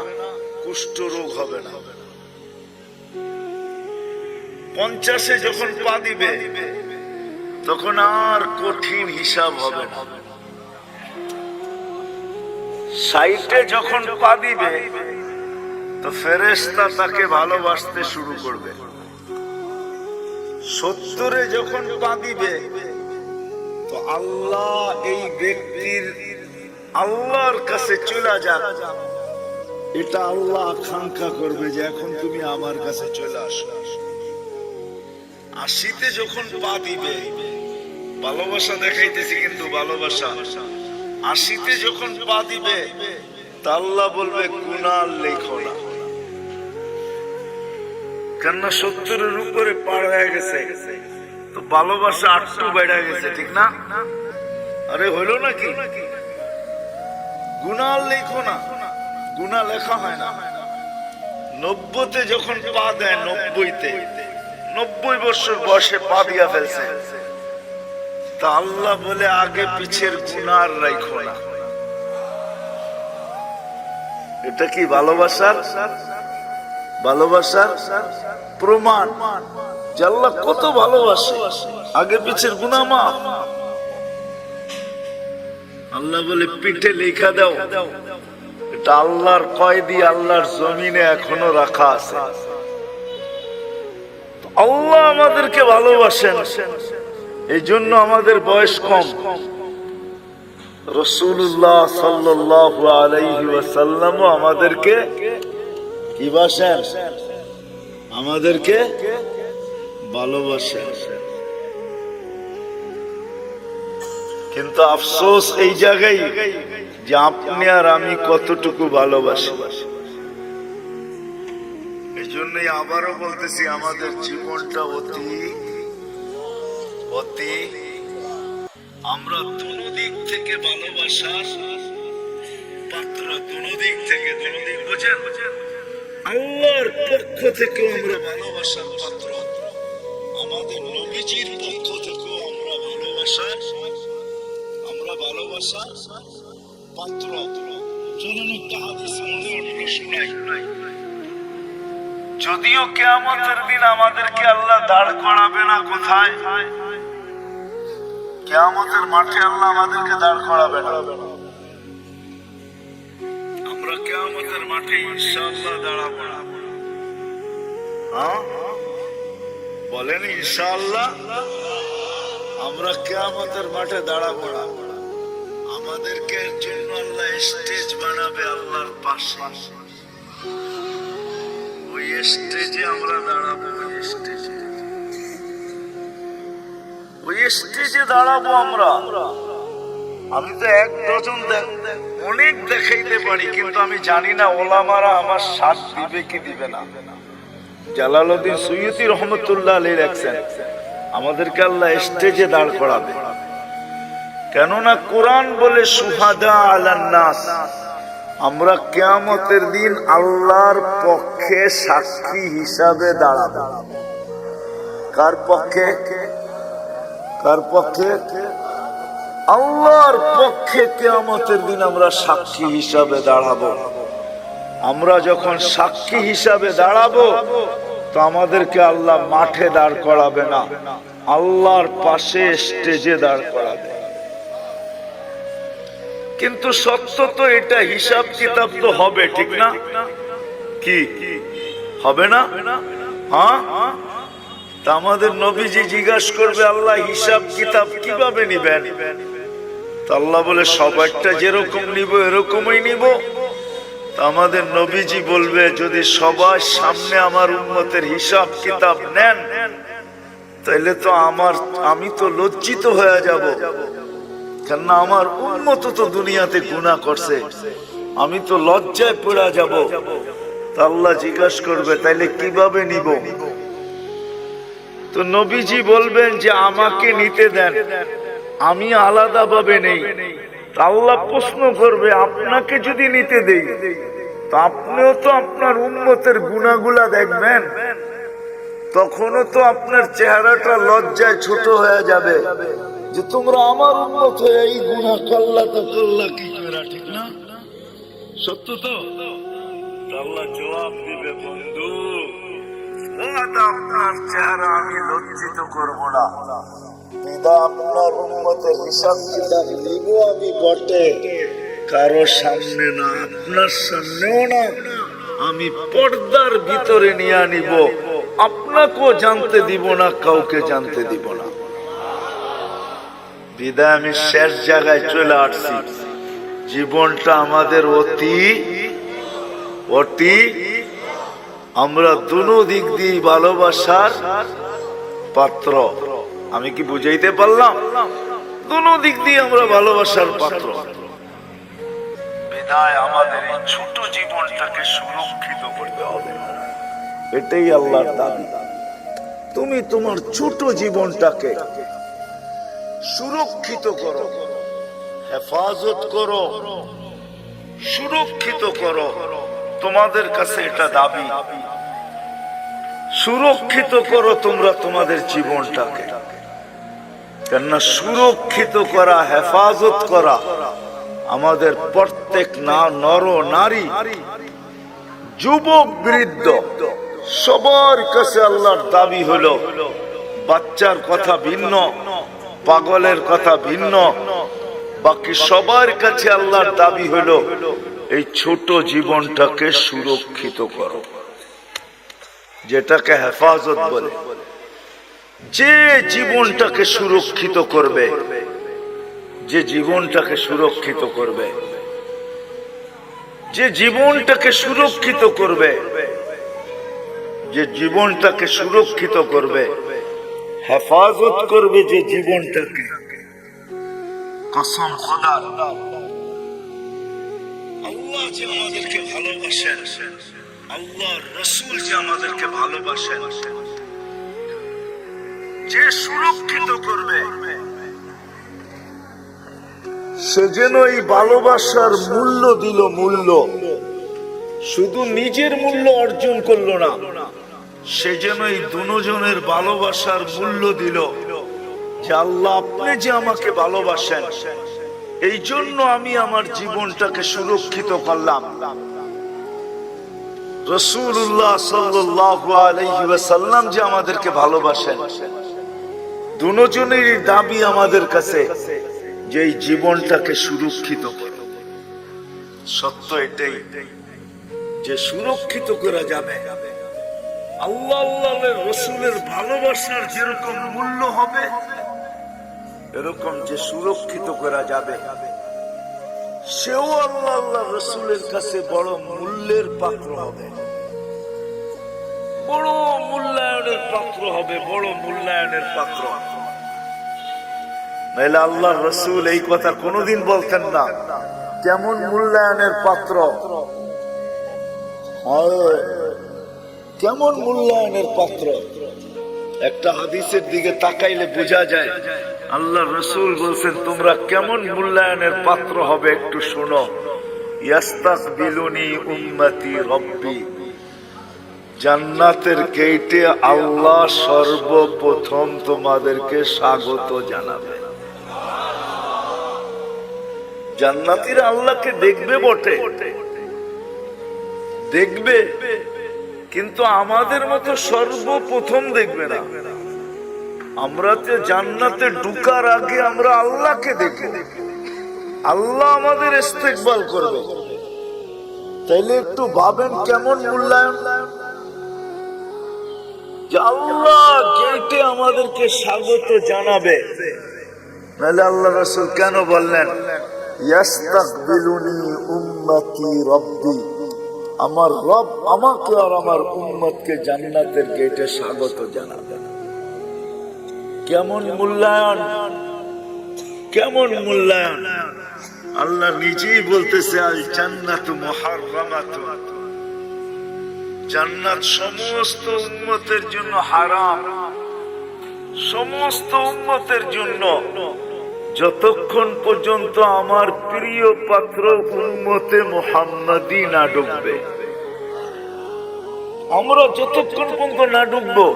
A: কুষ্ঠ রোগ হবে না। 50-এ যখন পা দিবে তখন আর কঠিন হিসাব হবে না। 60-এ যখন পা দিবে তো ফেরেশতা তাকে ভালোবাসতে শুরু করবে। 70-এ যখন পা দিবে তো আল্লাহ এই ব্যক্তির আল্লাহর কাছে চলে যাক, এটা আল্লাহ আকাঙ্ক্ষা করবে যে এখন তুমি আমার কাছে চলে আসো। 80-তে যখন পা দিবে, ভালোবাসা দেখাইতেছি কিন্তু ভালোবাসা, 80-তে যখন পা দিবে তা আল্লাহ বলবে গুনাহ লেখো না, কেননা 70-এর উপরে পার হয়ে গেছে, তো ভালোবাসা আটটু বেড়ে গেছে, ঠিক না? আরে হইল নাকি? গুনাহ লেখো না, গুনাহ লেখা হয় না। 90-তে যখন পা দেয়, 90 বছর বয়সে পা দিয়া ফেলছে, তা আল্লাহ বলে আগে পিছের গুনাহ আর রাখো না। এটা কি ভালোবাসার প্রমাণ যে আল্লাহ কত ভালোবাসে, আগে পিছের গুনাহ মাফ। আল্লাহ বলে পিঠে লেখা দাও, এটা আল্লাহর কয়েদি আল্লাহর জমিনে এখনো রাখা আছে। আল্লাহ আমাদেরকে ভালোবাসেন, এই জন্য আমাদের বয়স কম। রাসূলুল্লাহ সাল্লাল্লাহু আলাইহি ওয়াসাল্লাম আমাদেরকে কি বাসেন? আমাদেরকে ভালোবাসেন। কিন্তু আফসোস এই জায়গায় যে আপনি আর আমি কতটুকু ভালোবাসি। এই জন্যই আবারও বলতেছি, আমাদের জীবনটা অতি আমরা দুদিক থেকে ভালোবাসার পাত্র, দুদিক থেকে, দুদিক বুঝেন, আল্লাহর পক্ষ থেকে আমরা ভালোবাসার পাত্র, আমাদের নবীজির পক্ষ থেকে আমরা ভালোবাসার পাত্র। চলুন একটা হাদিস মনে উঠলো শোনাই। যদিও কিয়ামতের দিন আমাদেরকে আল্লাহ দাঁড় করাবে না, কোথায়? কিয়ামতের মাঠে আল্লাহ আমাদেরকে দাঁড় করাবে না। আমরা কিয়ামতের মাঠে ইনশাআল্লাহ দাঁড়াবো না। বলেন ইনশাআল্লাহ আমরা কিয়ামতের মাঠে দাঁড়াবো না। আমাদেরকে জন্য আল্লাহ স্টেজ বানাবে আল্লাহর পাশে, ওই স্টেজে আমরা দাঁড়াবো। ওই স্টেজে দাঁড়াবো আমরা। আমি তো 1 ডজন অনেক দেখাইতে পারি, কিন্তু আমি জানি না ওলামারা আমার সাথ দিবে কি দিবে না। জালালউদ্দিন সুয়ুতী রহমতুল্লাহ আলাইহি লেখছেন, আমাদেরকে আল্লাহ স্টেজে দাঁড় করাবে। কেননা কোরআন বলে সুহাদা আলান নাস, আমরা কিয়ামতের দিন আল্লাহর পক্ষে সাক্ষী হিসাবে দাঁড়াবো। কার পক্ষে? কার পক্ষে? আল্লাহর পক্ষে কিয়ামতের দিন আমরা সাক্ষী হিসাবে দাঁড়াবো। আমরা যখন সাক্ষী হিসাবে দাঁড়াবো তো আমাদেরকে আল্লাহ মাঠে দাঁড় করাবে না, আল্লাহর পাশে স্টেজে দাঁড় করাবে। কিন্তু সত্য তো এটা, হিসাব কিতাব তো হবে, ঠিক না? কি হবে না? হ্যাঁ, তা আমাদের নবীজি জিজ্ঞাসা করবে আল্লাহ হিসাব কিতাব কিভাবে নিবেন? তা আল্লাহ বলে সবাইটা যেরকম নিব এরকমই নিব। আমাদের নবীজি বলবে যদি সবার সামনে আমার উম্মতের হিসাব কিতাব নেন তাহলে তো আমি তো লজ্জিত হয়ে যাব, কেননা আমার উম্মত তো দুনিয়াতে গুনাহ করছে, আমি তো লজ্জায় পড়ে যাব। তা আল্লাহ জিজ্ঞাসা করবে তাইলে কিভাবে নিব? তো নবীজি বলবেন যে আমাকে নিতে দেন, আমি আলাদা ভাবে নেই। আল্লাহ প্রশ্ন করবে আপনাকে যদি নিতে দেই তা আপনিও তো আপনার উম্মতের গুনাহগুলা দেখবেন, তখনও তো আপনার চেহারাটা লজ্জায় ছোট হয়ে যাবে যে তোমরা আমার উম্মত হয়ে এই গুনাহ করলা, তো করলা কি করে, ঠিক না? সত্য তো? আল্লাহ জবাব দিবে বন্ধু আপনার চেহারা আমি লজ্জিত করব না, আপনার উম্মতের হিসাব কিতাব নিব আমি বটে, কারো সামনে না, আপনার সামনেও না, আমি পর্দার ভিতরে নিয়ে নিব, আপনাকেও জানতে দিব না, কাউকে জানতে দিব না। বিদায় আমি শেষ জায়গায় চলে আসছি। জীবনটা আমাদের অতি অতি আমরা দুনো দিক দিয়ে ভালোবাসার পাত্র। আমি কি বুঝাইতে পারলাম? দুনো দিক দিয়ে আমরা ভালোবাসার পাত্র। বিদায় আমাদের এই ছোট জীবনটাকে সুরক্ষিত করতে হবে, এটাই আল্লাহর দাবি। তুমি তোমার ছোট জীবনটাকে সুরক্ষিত করো, হেফাজত করো, সুরক্ষিত করো। তোমাদের কাছে এটা দাবি, সুরক্ষিত করো তোমরা তোমাদের জীবনটাকে। কেননা সুরক্ষিত করা, হেফাজত করা আমাদের প্রত্যেক নর নারী, যুবক বৃদ্ধ সবার কাছে আল্লাহর দাবি হলো। বাচ্চার কথা ভিন্ন, পাগলের কথা ভিন্ন, বাকি সবার কাছে আল্লাহর দাবি হলো এই ছোট জীবনটাকে সুরক্ষিত করো, যেটাকে হেফাজত বলে। যে জীবনটাকে সুরক্ষিত করবে, যে জীবনটাকে সুরক্ষিত করবে, যে জীবনটাকে সুরক্ষিত করবে, যে জীবনটাকে সুরক্ষিত করবে, হেফাজত করবে যে জীবনটাকে, কসম খোদার, আল্লাহ যে আমাদেরকে ভালোবাসেন, আল্লাহর রাসূল যে আমাদেরকে ভালোবাসেন, যে সুরক্ষিত করবে, সে যেন এই ভালোবাসার মূল্য দিল। মূল্য শুধু নিজের মূল্য অর্জন করলো না, সে যেন এই দুজনের ভালোবাসার মূল্য দিল যে আল্লাহ আপনি যে আমাকে ভালোবাসেন, এই জন্য আমি আমার জীবনটাকে সুরক্ষিত করলাম। রাসূলুল্লাহ সাল্লাল্লাহু আলাইহি ওয়াসাল্লাম যে আমাদেরকে ভালোবাসেন, দুজনেরই দাবি আমাদের কাছে যে এই জীবনটাকে সুরক্ষিত করো। সত্য এটাই যে সুরক্ষিত করা যাবে। আল্লাহ আল্লাহর রাসূলের ভালোবাসার যেরকম মূল্য হবে, এরকম যে সুরক্ষিত করা যাবে, সেও আল্লাহ আল্লাহর রাসূলের কাছে বড় মূল্যের পাত্র হবে, বড় মূল্যায়নের পাত্র হবে, বড় মূল্যায়নের পাত্র। নাইলে আল্লাহর রাসূল এই কথা কোনোদিন বলতেন না। কেমন মূল্যায়নের পাত্র, কেমন মূল্যায়নের পাত্র। একটা হাদিসের দিকে তাকাইলে বোঝা যায় আল্লাহ রসুল বলছেন তোমরা কেমন মূল্যায়নের পাত্র হবে একটু শোনো। ইয়াস্তাকবিলুনি উম্মতি রব্বি, জান্নাতের গেটে আল্লাহ সর্বপ্রথম তোমাদেরকে স্বাগত জানাবে। জান্নাতীরা আল্লাহকে দেখবে বটে, দেখবে, কিন্তু আমাদের মতো সর্বপ্রথম দেখবে না। আমরা তো জান্নাতে ঢুকার আগে আমরা আল্লাহকে দেখব, আল্লাহ আমাদের ইস্তেকবাল করবে। তাইলে একটু ভাবেন কেমন মূল্যায়ন, যে আল্লাহ গেটে আমাদেরকে স্বাগত জানাবে। নাহলে আল্লাহ রাসূল কেন বললেন ইয়াস্তাকবিলুনি উম্মতি রব্বি, আমার রব আমাকে আর আমার উম্মতকে জান্নাতের গেটে স্বাগত জানাবে। কেমন মূল্যায়ন, কেমন মূল্যায়ন। আল্লাহ নিজেই বলতেছে আল জান্নাতু মুহাররামাতু, জান্নাত সমস্ত উম্মতের জন্য হারাম, সমস্ত উম্মতের জন্য, যতক্ষণ পর্যন্ত আমার প্রিয় পাত্র উম্মতে মুহাম্মাদি না ঢুকবে। আমরা যতক্ষণ পর্যন্ত না ঢুকবো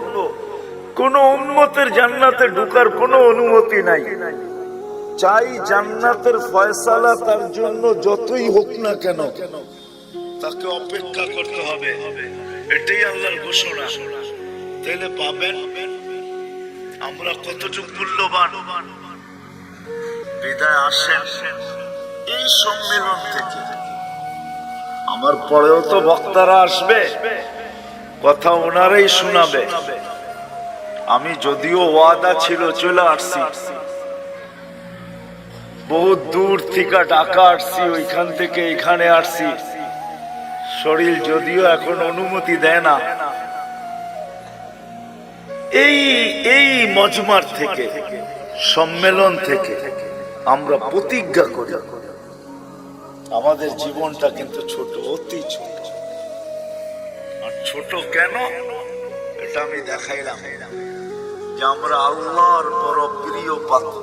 A: কোন উম্মতের জান্নাতে ঢুকার কোনো অনুমতি নাই। চাই জান্নাতের ফয়সালা তার জন্য যতই হোক না কেন তাকে অপেক্ষা করতে হবে, এটাই আল্লাহর ঘোষণা। তাহলে পাবেন আমরা কতটুকু মূল্যবান। বিদায় আসেন এই সম্মেলন থেকে। আমার পরেও তো বক্তারা আসবে, কথা ওনারাই শোনাবে। আমি যদিও ওয়াদা ছিল চলে আসছি, বহু দূর থেকে ঢাকা আসছি, ওইখান থেকে এখানে আসছি। শরীর যদিও এখন অনুমতি দেয় না। এই মজমার থেকে, সম্মেলন থেকে আমরা প্রতিজ্ঞা করি আমাদের জীবনটা কিন্তু ছোট, অতি ছোট। আর ছোট কেন এটা আমি দেখাইলাম, যে আমরা আল্লাহর বড় প্রিয় পাত্র,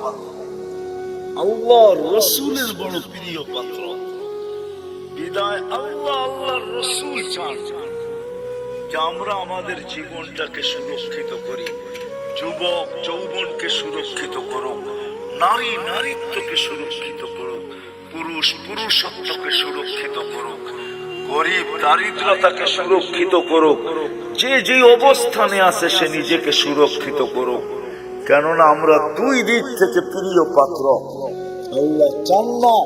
A: আল্লাহর রসুলের বড় প্রিয় পাত্র। বিদায় আল্লাহ আল্লাহর রসুল চান যে আমরা আমাদের জীবনটাকে সুরক্ষিত করি। যুবক যৌবনকে সুরক্ষিত করো, নারী নারীত্বকে সুরক্ষিত করো, পুরুষ পুরুষত্বকে সুরক্ষিত করো, গরিব দারিদ্রতাকে সুরক্ষিত করো। যে যে অবস্থানে আছে সে নিজেকে সুরক্ষিত করো। কেননা আমরা দুই দিক থেকে প্রিয় পাত্র। আল্লাহ চান না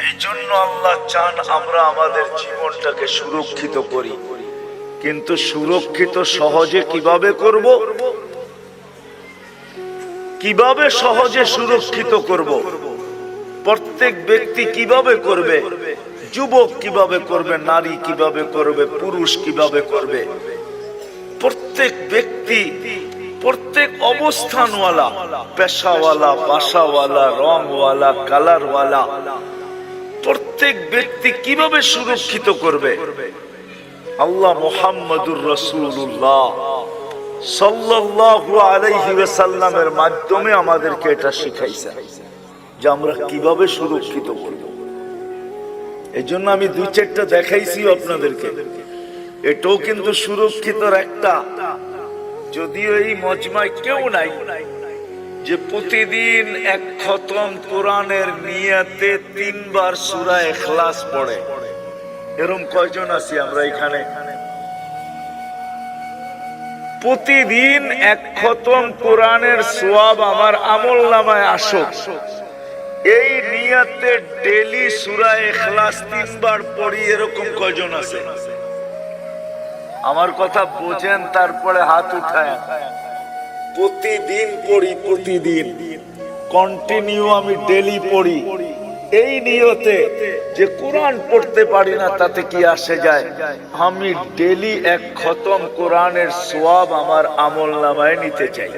A: এই জন্য আল্লাহ চান আমরা আমাদের জীবনটাকে সুরক্ষিত করি। কিন্তু সুরক্ষিত সহজে কিভাবে করব? কিভাবে সহজে সুরক্ষিত করব? প্রত্যেক ব্যক্তি কিভাবে করবে? যুবক কিভাবে করবে? নারী কিভাবে করবে? পুরুষ কিভাবে করবে? প্রত্যেক ব্যক্তি, প্রত্যেক অবস্থানওয়ালা, পেশাওয়ালা, বাসাওয়ালা, রংওয়ালা, কালারওয়ালা, প্রত্যেক ব্যক্তি কিভাবে সুরক্ষিত করবে? আল্লাহ মুহাম্মদুর রাসূলুল্লাহ সাল্লাল্লাহু আলাইহি ওয়াসাল্লামের মাধ্যমে আমাদেরকে এটা শিখাইছেন যে আমরা কিভাবে সুরক্ষিত করব। এজন্য আমি দুই চারটা দেখাইছি আপনাদেরকে। এটাও কিন্তু সুরক্ষিতর একটা। যদিও এই মজমায় কেউ নাই যে প্রতিদিন এক খতম কোরআনের নিয়াতে 3 বার সূরা ইখলাস পড়ে, এরকম কয়জন আছি আমরা এখানে? প্রতিদিন এক খতম কোরআনের সওয়াব আমার আমলনামায় আসুক, এই নিয়াতে ডেইলি সূরা ইখলাস 3 বার পড়ি, এরকম কয়জন আছে? আমার কথা বোঝেন, তারপরে হাত উঠায়। প্রতিদিন পড়ি, প্রতিদিন কন্টিনিউ আমি ডেইলি পড়ি, এই নিয়তে যে কোরআন পড়তে পারি না তাতে কি আসে যায়, আমি ডেইলি এক খতম কোরআনের সওয়াব আমার আমলনামায় নিতে চাই।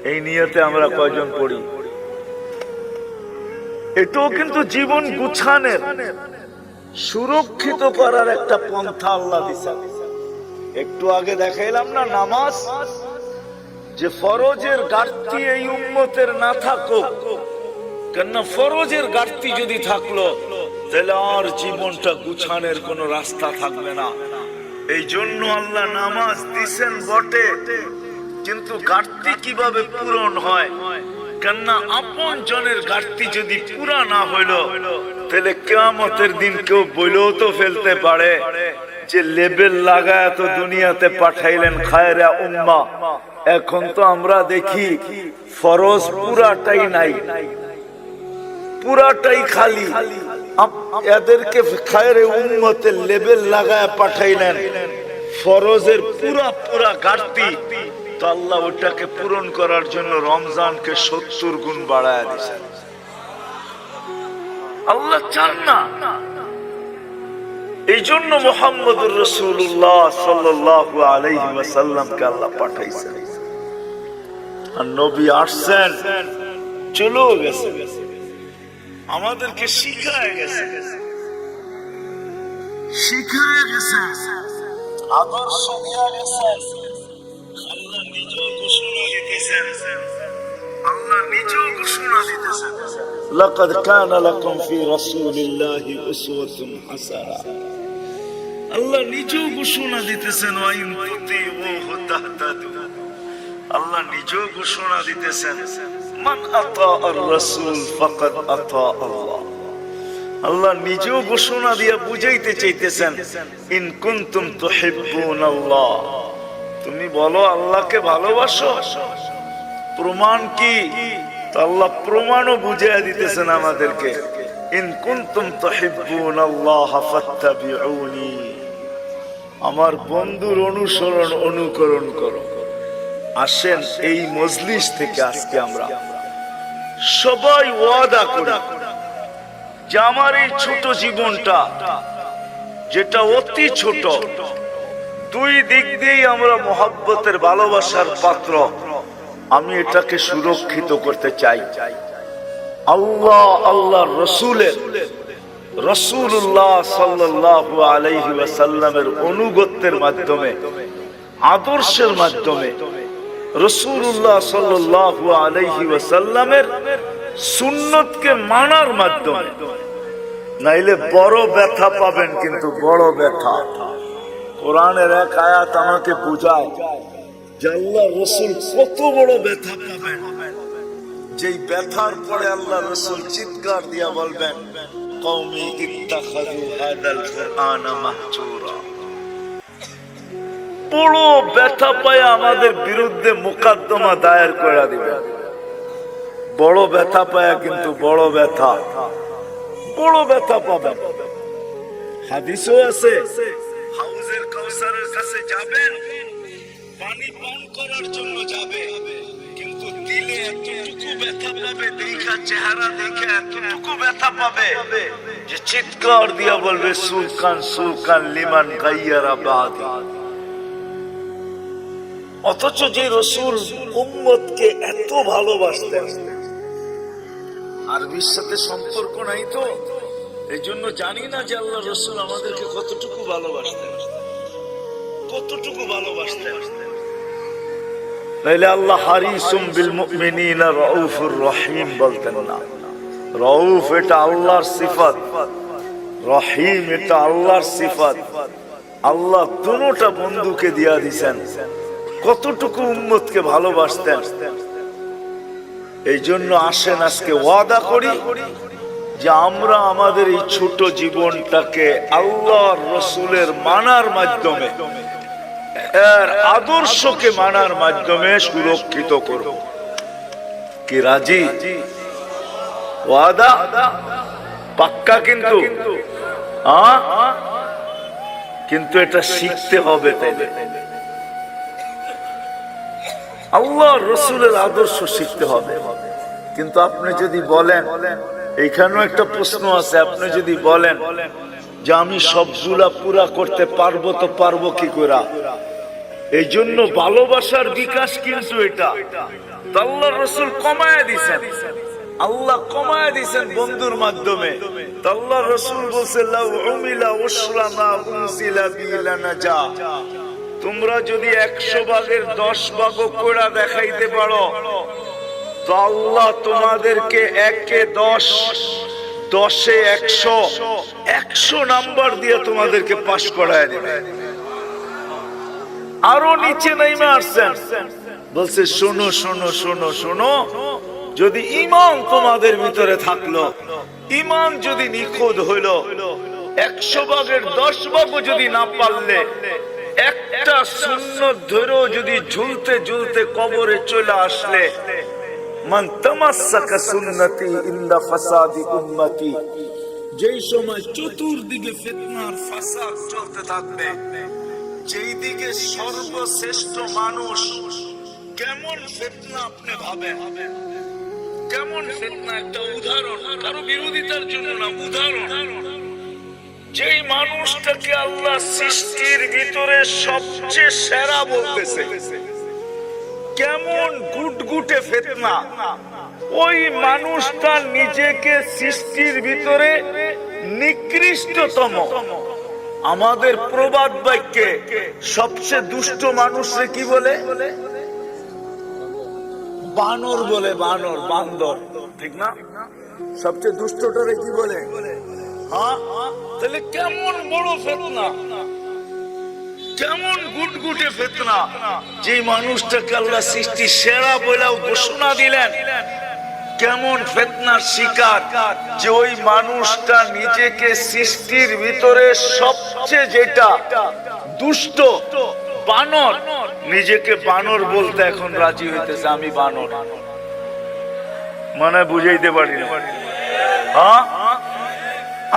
A: এই নিয়তে আমরা কয়জন পড়ি? এটাও কিন্তু জীবন গুছানের, সুরক্ষিত করার একটা পন্থা আল্লাহ দিয়েছেন। একটু আগে দেখাইলাম না নামাজ, যে ফরজের ঘাটতি এই উম্মতের না থাকুক, কেননা ফরজের ঘাটতি যদি থাকলো তাহলে আর জীবনটা গুছানোর কোনো রাস্তা থাকবে না। এই জন্য আল্লাহ নামাজ দিছেন বটে, কিন্তু ঘাটতি কিভাবে পূরণ হয়, কেননা আপন জনের ঘাটতি যদি পুরা না হইল তাহলে কিয়ামতের দিন কেউ বইলেও তো ফেলতে পারে যে লেবেল লাগায় তো দুনিয়াতে পাঠাইলেন খায়রা উম্মাহ, এখন তো আমরা দেখি ফরজ পুরাটাই নাই, পুরাটাই খালি। এদেরকে খায়রে উম্মতের লেবেল লাগায় পাঠাইলেন, ফরজের পুরা পুরা ঘাটতি, তো আল্লাহ ওটাকে পূরণ করার জন্য রমজানকে 70 গুণ বাড়ায় দিয়েছেন। আল্লাহ চান না, এই জন্য মুহাম্মদুর রাসূলুল্লাহ সাল্লাল্লাহু আলাইহি ওয়াসাল্লামকে আল্লাহ পাঠাইছেন। আর নবী আসছেন, চলে গেছে, আমাদেরকে শিখায় গেছে, শিখায় গেছে, আদর্শ দিয়া গেছে। আল্লাহ নিজেও ঘোষণা দিতেছেন, আল্লাহ নিজেও ঘোষণা দিতেছেন, লাকাদ কানা লাকুম ফি রাসূলিল্লাহি উসওয়াতুন হাসানাহ। আল্লাহ নিজেও ঘোষণা দিতেছেন, ওয়া ইন তুতিউহু তাহতাদু। আল্লাহ নিজেও ঘোষণা দিতেছেন, মান আতা আর রাসূল ফাকাদ আতা আল্লাহ। আল্লাহ নিজেও ঘোষণা দিয়ে বুঝাইতে চাইতেছেন, ইন কুনতুম তুহিব্বুনাল্লাহ, তুমি বলো আল্লাহকে ভালোবাসো। প্রমাণ কি? আল্লাহ প্রমাণও বুঝিয়ে দিতেছেন আমাদেরকে, ইন কুনতুম তুহিব্বুনাল্লাহ ফাত্তাবিউনি, আমার বন্ধুর অনুসরণ অনুকরণ করো। আসেন এই মজলিস থেকে আজকে আমরা সবাই ওয়াদা করি যে আমার এই ছোট জীবনটা, যেটা অতি ছোট, দুই দিক দিয়েই আমরা মহব্বতের ভালোবাসার পাত্র, আমি এটাকে সুরক্ষিত করতে চাই। আল্লাহ আল্লাহর রাসূলের, রাসূলুল্লাহ সাল্লাল্লাহু আলাইহি ওয়াসাল্লামের অনুগত্যের মাধ্যমে, আদর্শের মাধ্যমে, রাসূলুল্লাহ সাল্লাল্লাহু আলাইহি ওয়াসাল্লামের সুন্নতকে মানার মাধ্যমে, নাইলে বড় ব্যথা পাবেন, কিন্তু বড় ব্যথা। কোরআনের এক আয়াত আমাকে বুঝায় যে আল্লাহ রাসূল কত বড় ব্যথা পাবেন, যেই ব্যথার পরে আল্লাহ রাসূল চিৎকার দিয়া বলবেন, কওমি ইত্তাখাযু হাদাল কুরআনা মাহজুরা। বড় ব্যথা পায় আমাদের বিরুদ্ধে মোকদ্দমা দায়ের করে দিবে, বড় ব্যথা পায়, কিন্তু বড় ব্যথা, বড় ব্যথা পাবেন। হাদিসও আছে, হাউজের কাউসারের কাছে যাবেন, পানি পান করার জন্য যাবে, কিন্তু দিলে এতটুকু ব্যথা পাবে, দেখা চেহারা দেখে এতটুকু ব্যথা পাবে যে চিৎকার দিয়া বলবে, সুলকান সুলকান লিমান গাইয়ারা বাদি। অথচ যে রাসূল উম্মতকে এত ভালোবাসতেন, আরবির সাথে সম্পর্ক নাই তো, এই জন্য জানি না যে আল্লাহ রাসূল আমাদেরকে কতটুকু ভালোবাসতেন, কতটুকু ভালোবাসতেন। নাইলে আল্লাহ হারিসুম বিল মুমিনিনা রাউফুর রহিম বলতেন না। রাউফ এটা আল্লাহর সিফাত, রহিম এটা আল্লাহর সিফাত। আল্লাহ দুটোটা বন্ধুকে দিয়া দিয়েছেন, কতটুকু উম্মতকে ভালোবাসতেন। এই জন্য আসেন আজকে ওয়াদা করি যে আমরা আমাদের এই ছোট জীবনটাকে আল্লাহর রাসূলের মানার মাধ্যমে, এর আদর্শকে মানার মাধ্যমে সুরক্ষিত করব। কি রাজি? ওয়াদা পাক্কা? কিন্তু কিন্তু এটা শিখতে হবে, তাইলে আল্লাহর রাসূলের আদর্শ শিখতে হবে। কিন্তু আপনি যদি বলেন, এইখানেও একটা প্রশ্ন আছে, আপনি যদি বলেন যে আমি সবগুলা পুরা করতে পারবো, তো পারবো কি করে? এই জন্য ভালোবাসার বিকাশ কিন্তু এটা আল্লাহর রাসূল কমায় দিয়েছেন। আল্লাহ কমায় দিয়েছেন বন্ধুর মাধ্যমে। আল্লাহ রাসূল বলেছেন লাউ উমিলা উশরা মা উনসিলা বিলা নাজা, তোমরা যদি 100 ভাগের 10 ভাগও করে দেখাইতে পারো তো আল্লাহ তোমাদেরকে 1-এ 10, 10-এ 100, 100 নাম্বার দিয়ে তোমাদেরকে পাস করায় দেবে। আরো নিচে নেমে আসছেন, বলছে শোনো শোনো শোনো শোনো, যদি ঈমান তোমাদের ভিতরে থাকলো, ঈমান যদি নিখুঁত হইল, 100 ভাগের 10 ভাগও যদি না পারলে, একটা সুন্নত ধরেও যদি ঝুলতে ঝুলতে কবরে চলে আসলে, মান তামাসসাকা সুন্নতি ইনদা ফাসাদি উম্মতি, যেই সময় চতুর্দিকে ফিতনার ফাসাদ চলতে থাকবে, যেই দিকে সর্বশ্রেষ্ঠ মানুষ, কেমন ফিতনা আপনি ভাবেন, কেমন ফিতনা। একটা উদাহরণ, কারো বিরোধিতার জন্য না, উদাহরণ। যেই মানুষটাকে আল্লাহ সৃষ্টির ভিতরে সবচেয়ে সেরা বলতেছে, কেমন গুটগুটে ফিতনা, ওই মানুষটা নিজেকে সৃষ্টির ভিতরে নিকৃষ্টতম। আমাদের প্রবাদ বাক্যে সবচেয়ে দুষ্ট মানুষে কি বলে? বানর বলে, বানর, বান্দর, ঠিক না? সবচেয়ে দুষ্টটারে কি বলে? হ্যাঁ, তাহলে কেমন বড় ফিতনা, কেমন গুটগুটে ফিতনা। যে মানুষটাকে আল্লাহ সৃষ্টি সেরা বলেও ঘোষণা দিলেন, কেমন ফিতনার শিকার, যে ওই মানুষটা নিজেকে সৃষ্টির ভিতরে সবচেয়ে যেটা দুষ্ট, বানর, নিজেকে বানর বলতে এখন রাজি হইতেছে, আমি বানর। মানে বুঝাইতে পারি না। হ্যাঁ,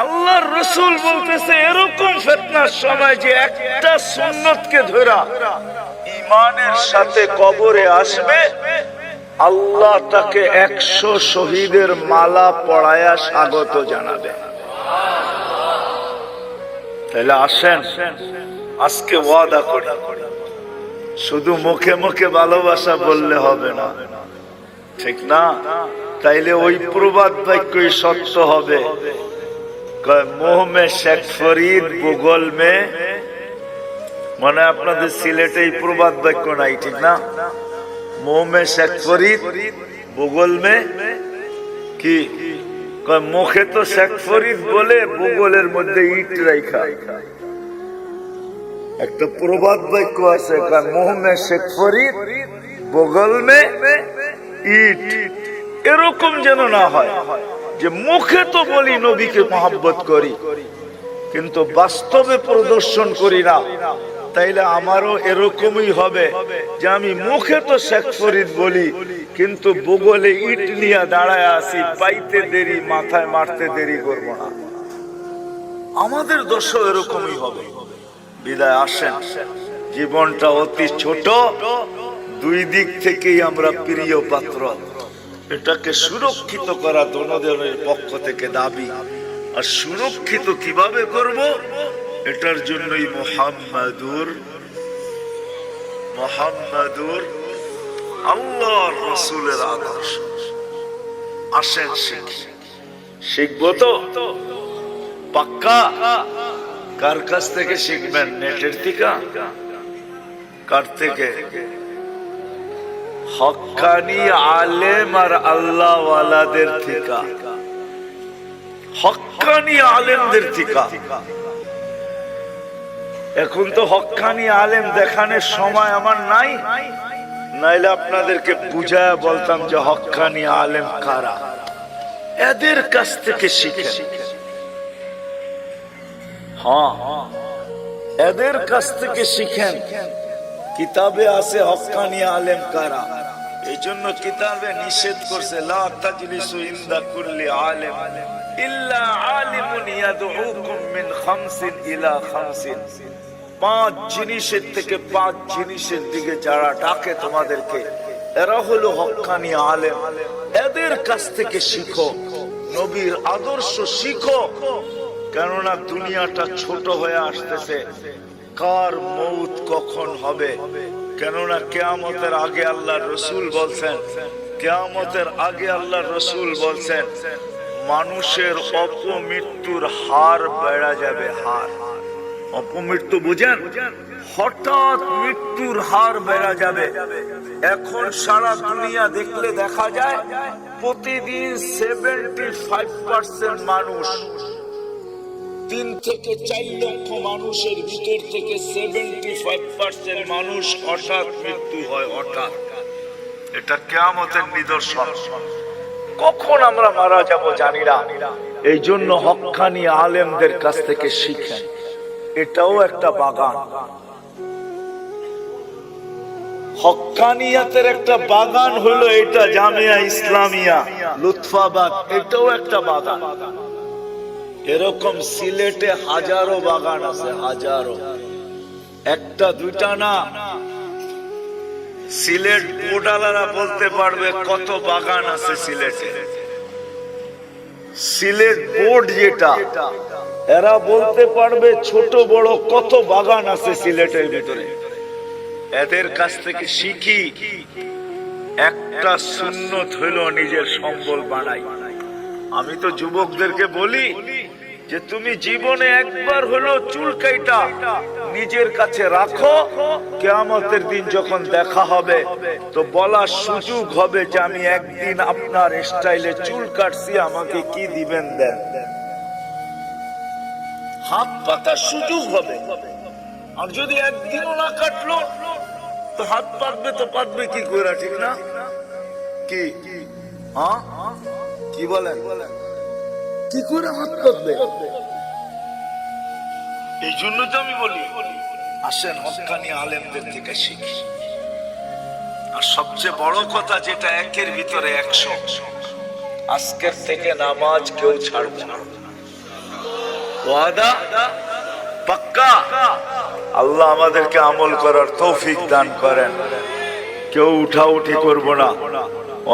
A: আল্লাহর রাসূল বলতেছে এরকম ফিতনার সময় যে একটা সুন্নতকে ধরা ঈমানের সাথে কবরে আসবে, আল্লাহ তাকে 100 শহীদের মালা পরায়া স্বাগত জানাবে। তাহলে আসেন আজকে ওয়াদা করি, শুধু মুখে মুখে ভালোবাসা বললে হবে না, ঠিক না? তাইলে ওই প্রবাদ বাক্যই সত্য হবে, মোহ মে শেখ ফরিদ বগল মে, মানে আপনাদের সিলেটে এই প্রবাদ বাক্য নাই, ঠিক না? মোহ মে শেখ ফরিদ বগল মে কি, মুখে তো শেখ ফরিদ বলে বগলের মধ্যে ইট রাখা। একটা প্রবাদ বাক্য আছে, মোহ মে শেখ ফরিদ বগল মে ইট। এরকম যেন না হয় যে মুখে তো বলি নবীকে মহব্বত করি কিন্তু বাস্তবে প্রদর্শন করি না। তাইলে আমারও এরকমই হবে যে আমি মুখে তো শেখ ফরিদ বলি কিন্তু বগলে ইট নিয়ে দাঁড়ায় আছি, পাইতে দেরি, মাথায় মারতে দেরি করব না। আমাদের দশা এরকমই হবে। বিদায় আসেন, জীবনটা অতি ছোট, দুই দিক থেকেই আমরা প্রিয় পাত্র। এটাকে সুরক্ষিত করা দোনোজনের পক্ষ থেকে দাবি। আর সুরক্ষিত কিভাবে করব, এটার জন্যই মুহাম্মাদুর আল্লাহর রাসূলের আদর্শ। আসেন শিখবো তো পাক্কা। কার কাছ থেকে শিখবেন? নেটের থেকে? কার থেকে? হক্কানি আলেম আর আল্লাহ ওয়ালাদের থেকে, হক্কানি আলেমদের থেকে। এখন তো হক্কানি আলেম দেখানোর সময় আমার নাই, নাইলে আপনাদেরকে বুঝায় বলতাম যে হক্কানি আলেম কারা। এদের কাছ থেকে শিখে, হ্যাঁ এদের কাছ থেকে শিখেন। কিতাবে আছে হক্কানি আলেম কারা, এই জন্য কিতাবে নিষেধ করছে লা তাজলিসু ইনদা কুল্লি আলিম ইল্লা আলিমুন ইয়াদউকুম মিন খামসিন ইলা খামসিন। 5 জিনিসের থেকে 5 জিনিসের দিকে যারা ডাকে তোমাদেরকে, এরা হলো হক্কানি আলেম। এদের কাছ থেকে শিখো, নবীর আদর্শ শিখো। কেননা দুনিয়াটা ছোট হয়ে আসতেছে, কার মৌত কখন হবে। কেননা কিয়ামতের আগে আল্লাহর রাসূল বলছেন কিয়ামতের আগে আল্লাহ রসুল বলছেন মানুষের অপমৃত্যুর হার বেড়ে যাবে। হার, অপমৃত্যু বুঝেন? হঠাৎ মৃত্যুর হার বেড়ে যাবে। এখন সারা দুনিয়া দেখলে দেখা যায় প্রতিদিন 75% মানুষ, 3 থেকে 4 লক্ষ মানুষের ভিতর থেকে 75% মানুষ হঠাৎ মৃত্যু হয়। হঠাৎ, এটা কিয়ামতের নিদর্শন। কখন আমরা মারা যাব জানি না। এই জন্য হক্কানি আলেমদের কাছ থেকে শিখেন, এটাও একটা বাগান। হক্কানিয়াতের একটা বাগান হলো এটা জামিয়া ইসলামিয়া লুৎফাবাদ, এটাও একটা বাগান। এরকম সিলেটে হাজারো বাগান আছে, হাজারো, একটা দুইটা না। সিলেট বোর্ডালারা বলতে পারবে কত বাগান আছে সিলেটে। সিলেট বোর্ড যেটা, এরা বলতে পারবে ছোট বড় কত বাগান আছে সিলেটের ভিতরে। এদের কাছ থেকে শিখি, একটা সুন্নত হইল নিজের সম্বল বানাই। আমি তো যুবকদেরকে বলি যে তুমি জীবনে একবার হলো চুল কাইটা নিজের কাছে রাখো, কিয়ামতের দিন যখন দেখা হবে তো বলার সুযোগ হবে যে আমি একদিন আপনার স্টাইলে চুল কাটছি, আমাকে কি দিবেন দেন। হাত পাতার সুযোগ হবে। আর যদি একদিনও না কাটলো তো হাত পাতবে, তো পাতবে কি করে, ঠিক না? কি কি বলেন, কি করে হাত পাতবে? এই জন্য তো আমি বলি আসেন হক্কানি আলেমদের থেকে শিখি। আর সবচেয়ে বড় কথা যেটা, একের ভিতরে 100, আজকের থেকে নামাজ কেউ ছাড়বে না। ওয়াদা পাক্কা। আল্লাহ আমাদেরকে আমল করার তৌফিক দান করেন। কেউ উঠাউঠি করবো না।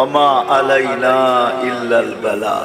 A: ওমা আলাইনা ইল্লাল বালা।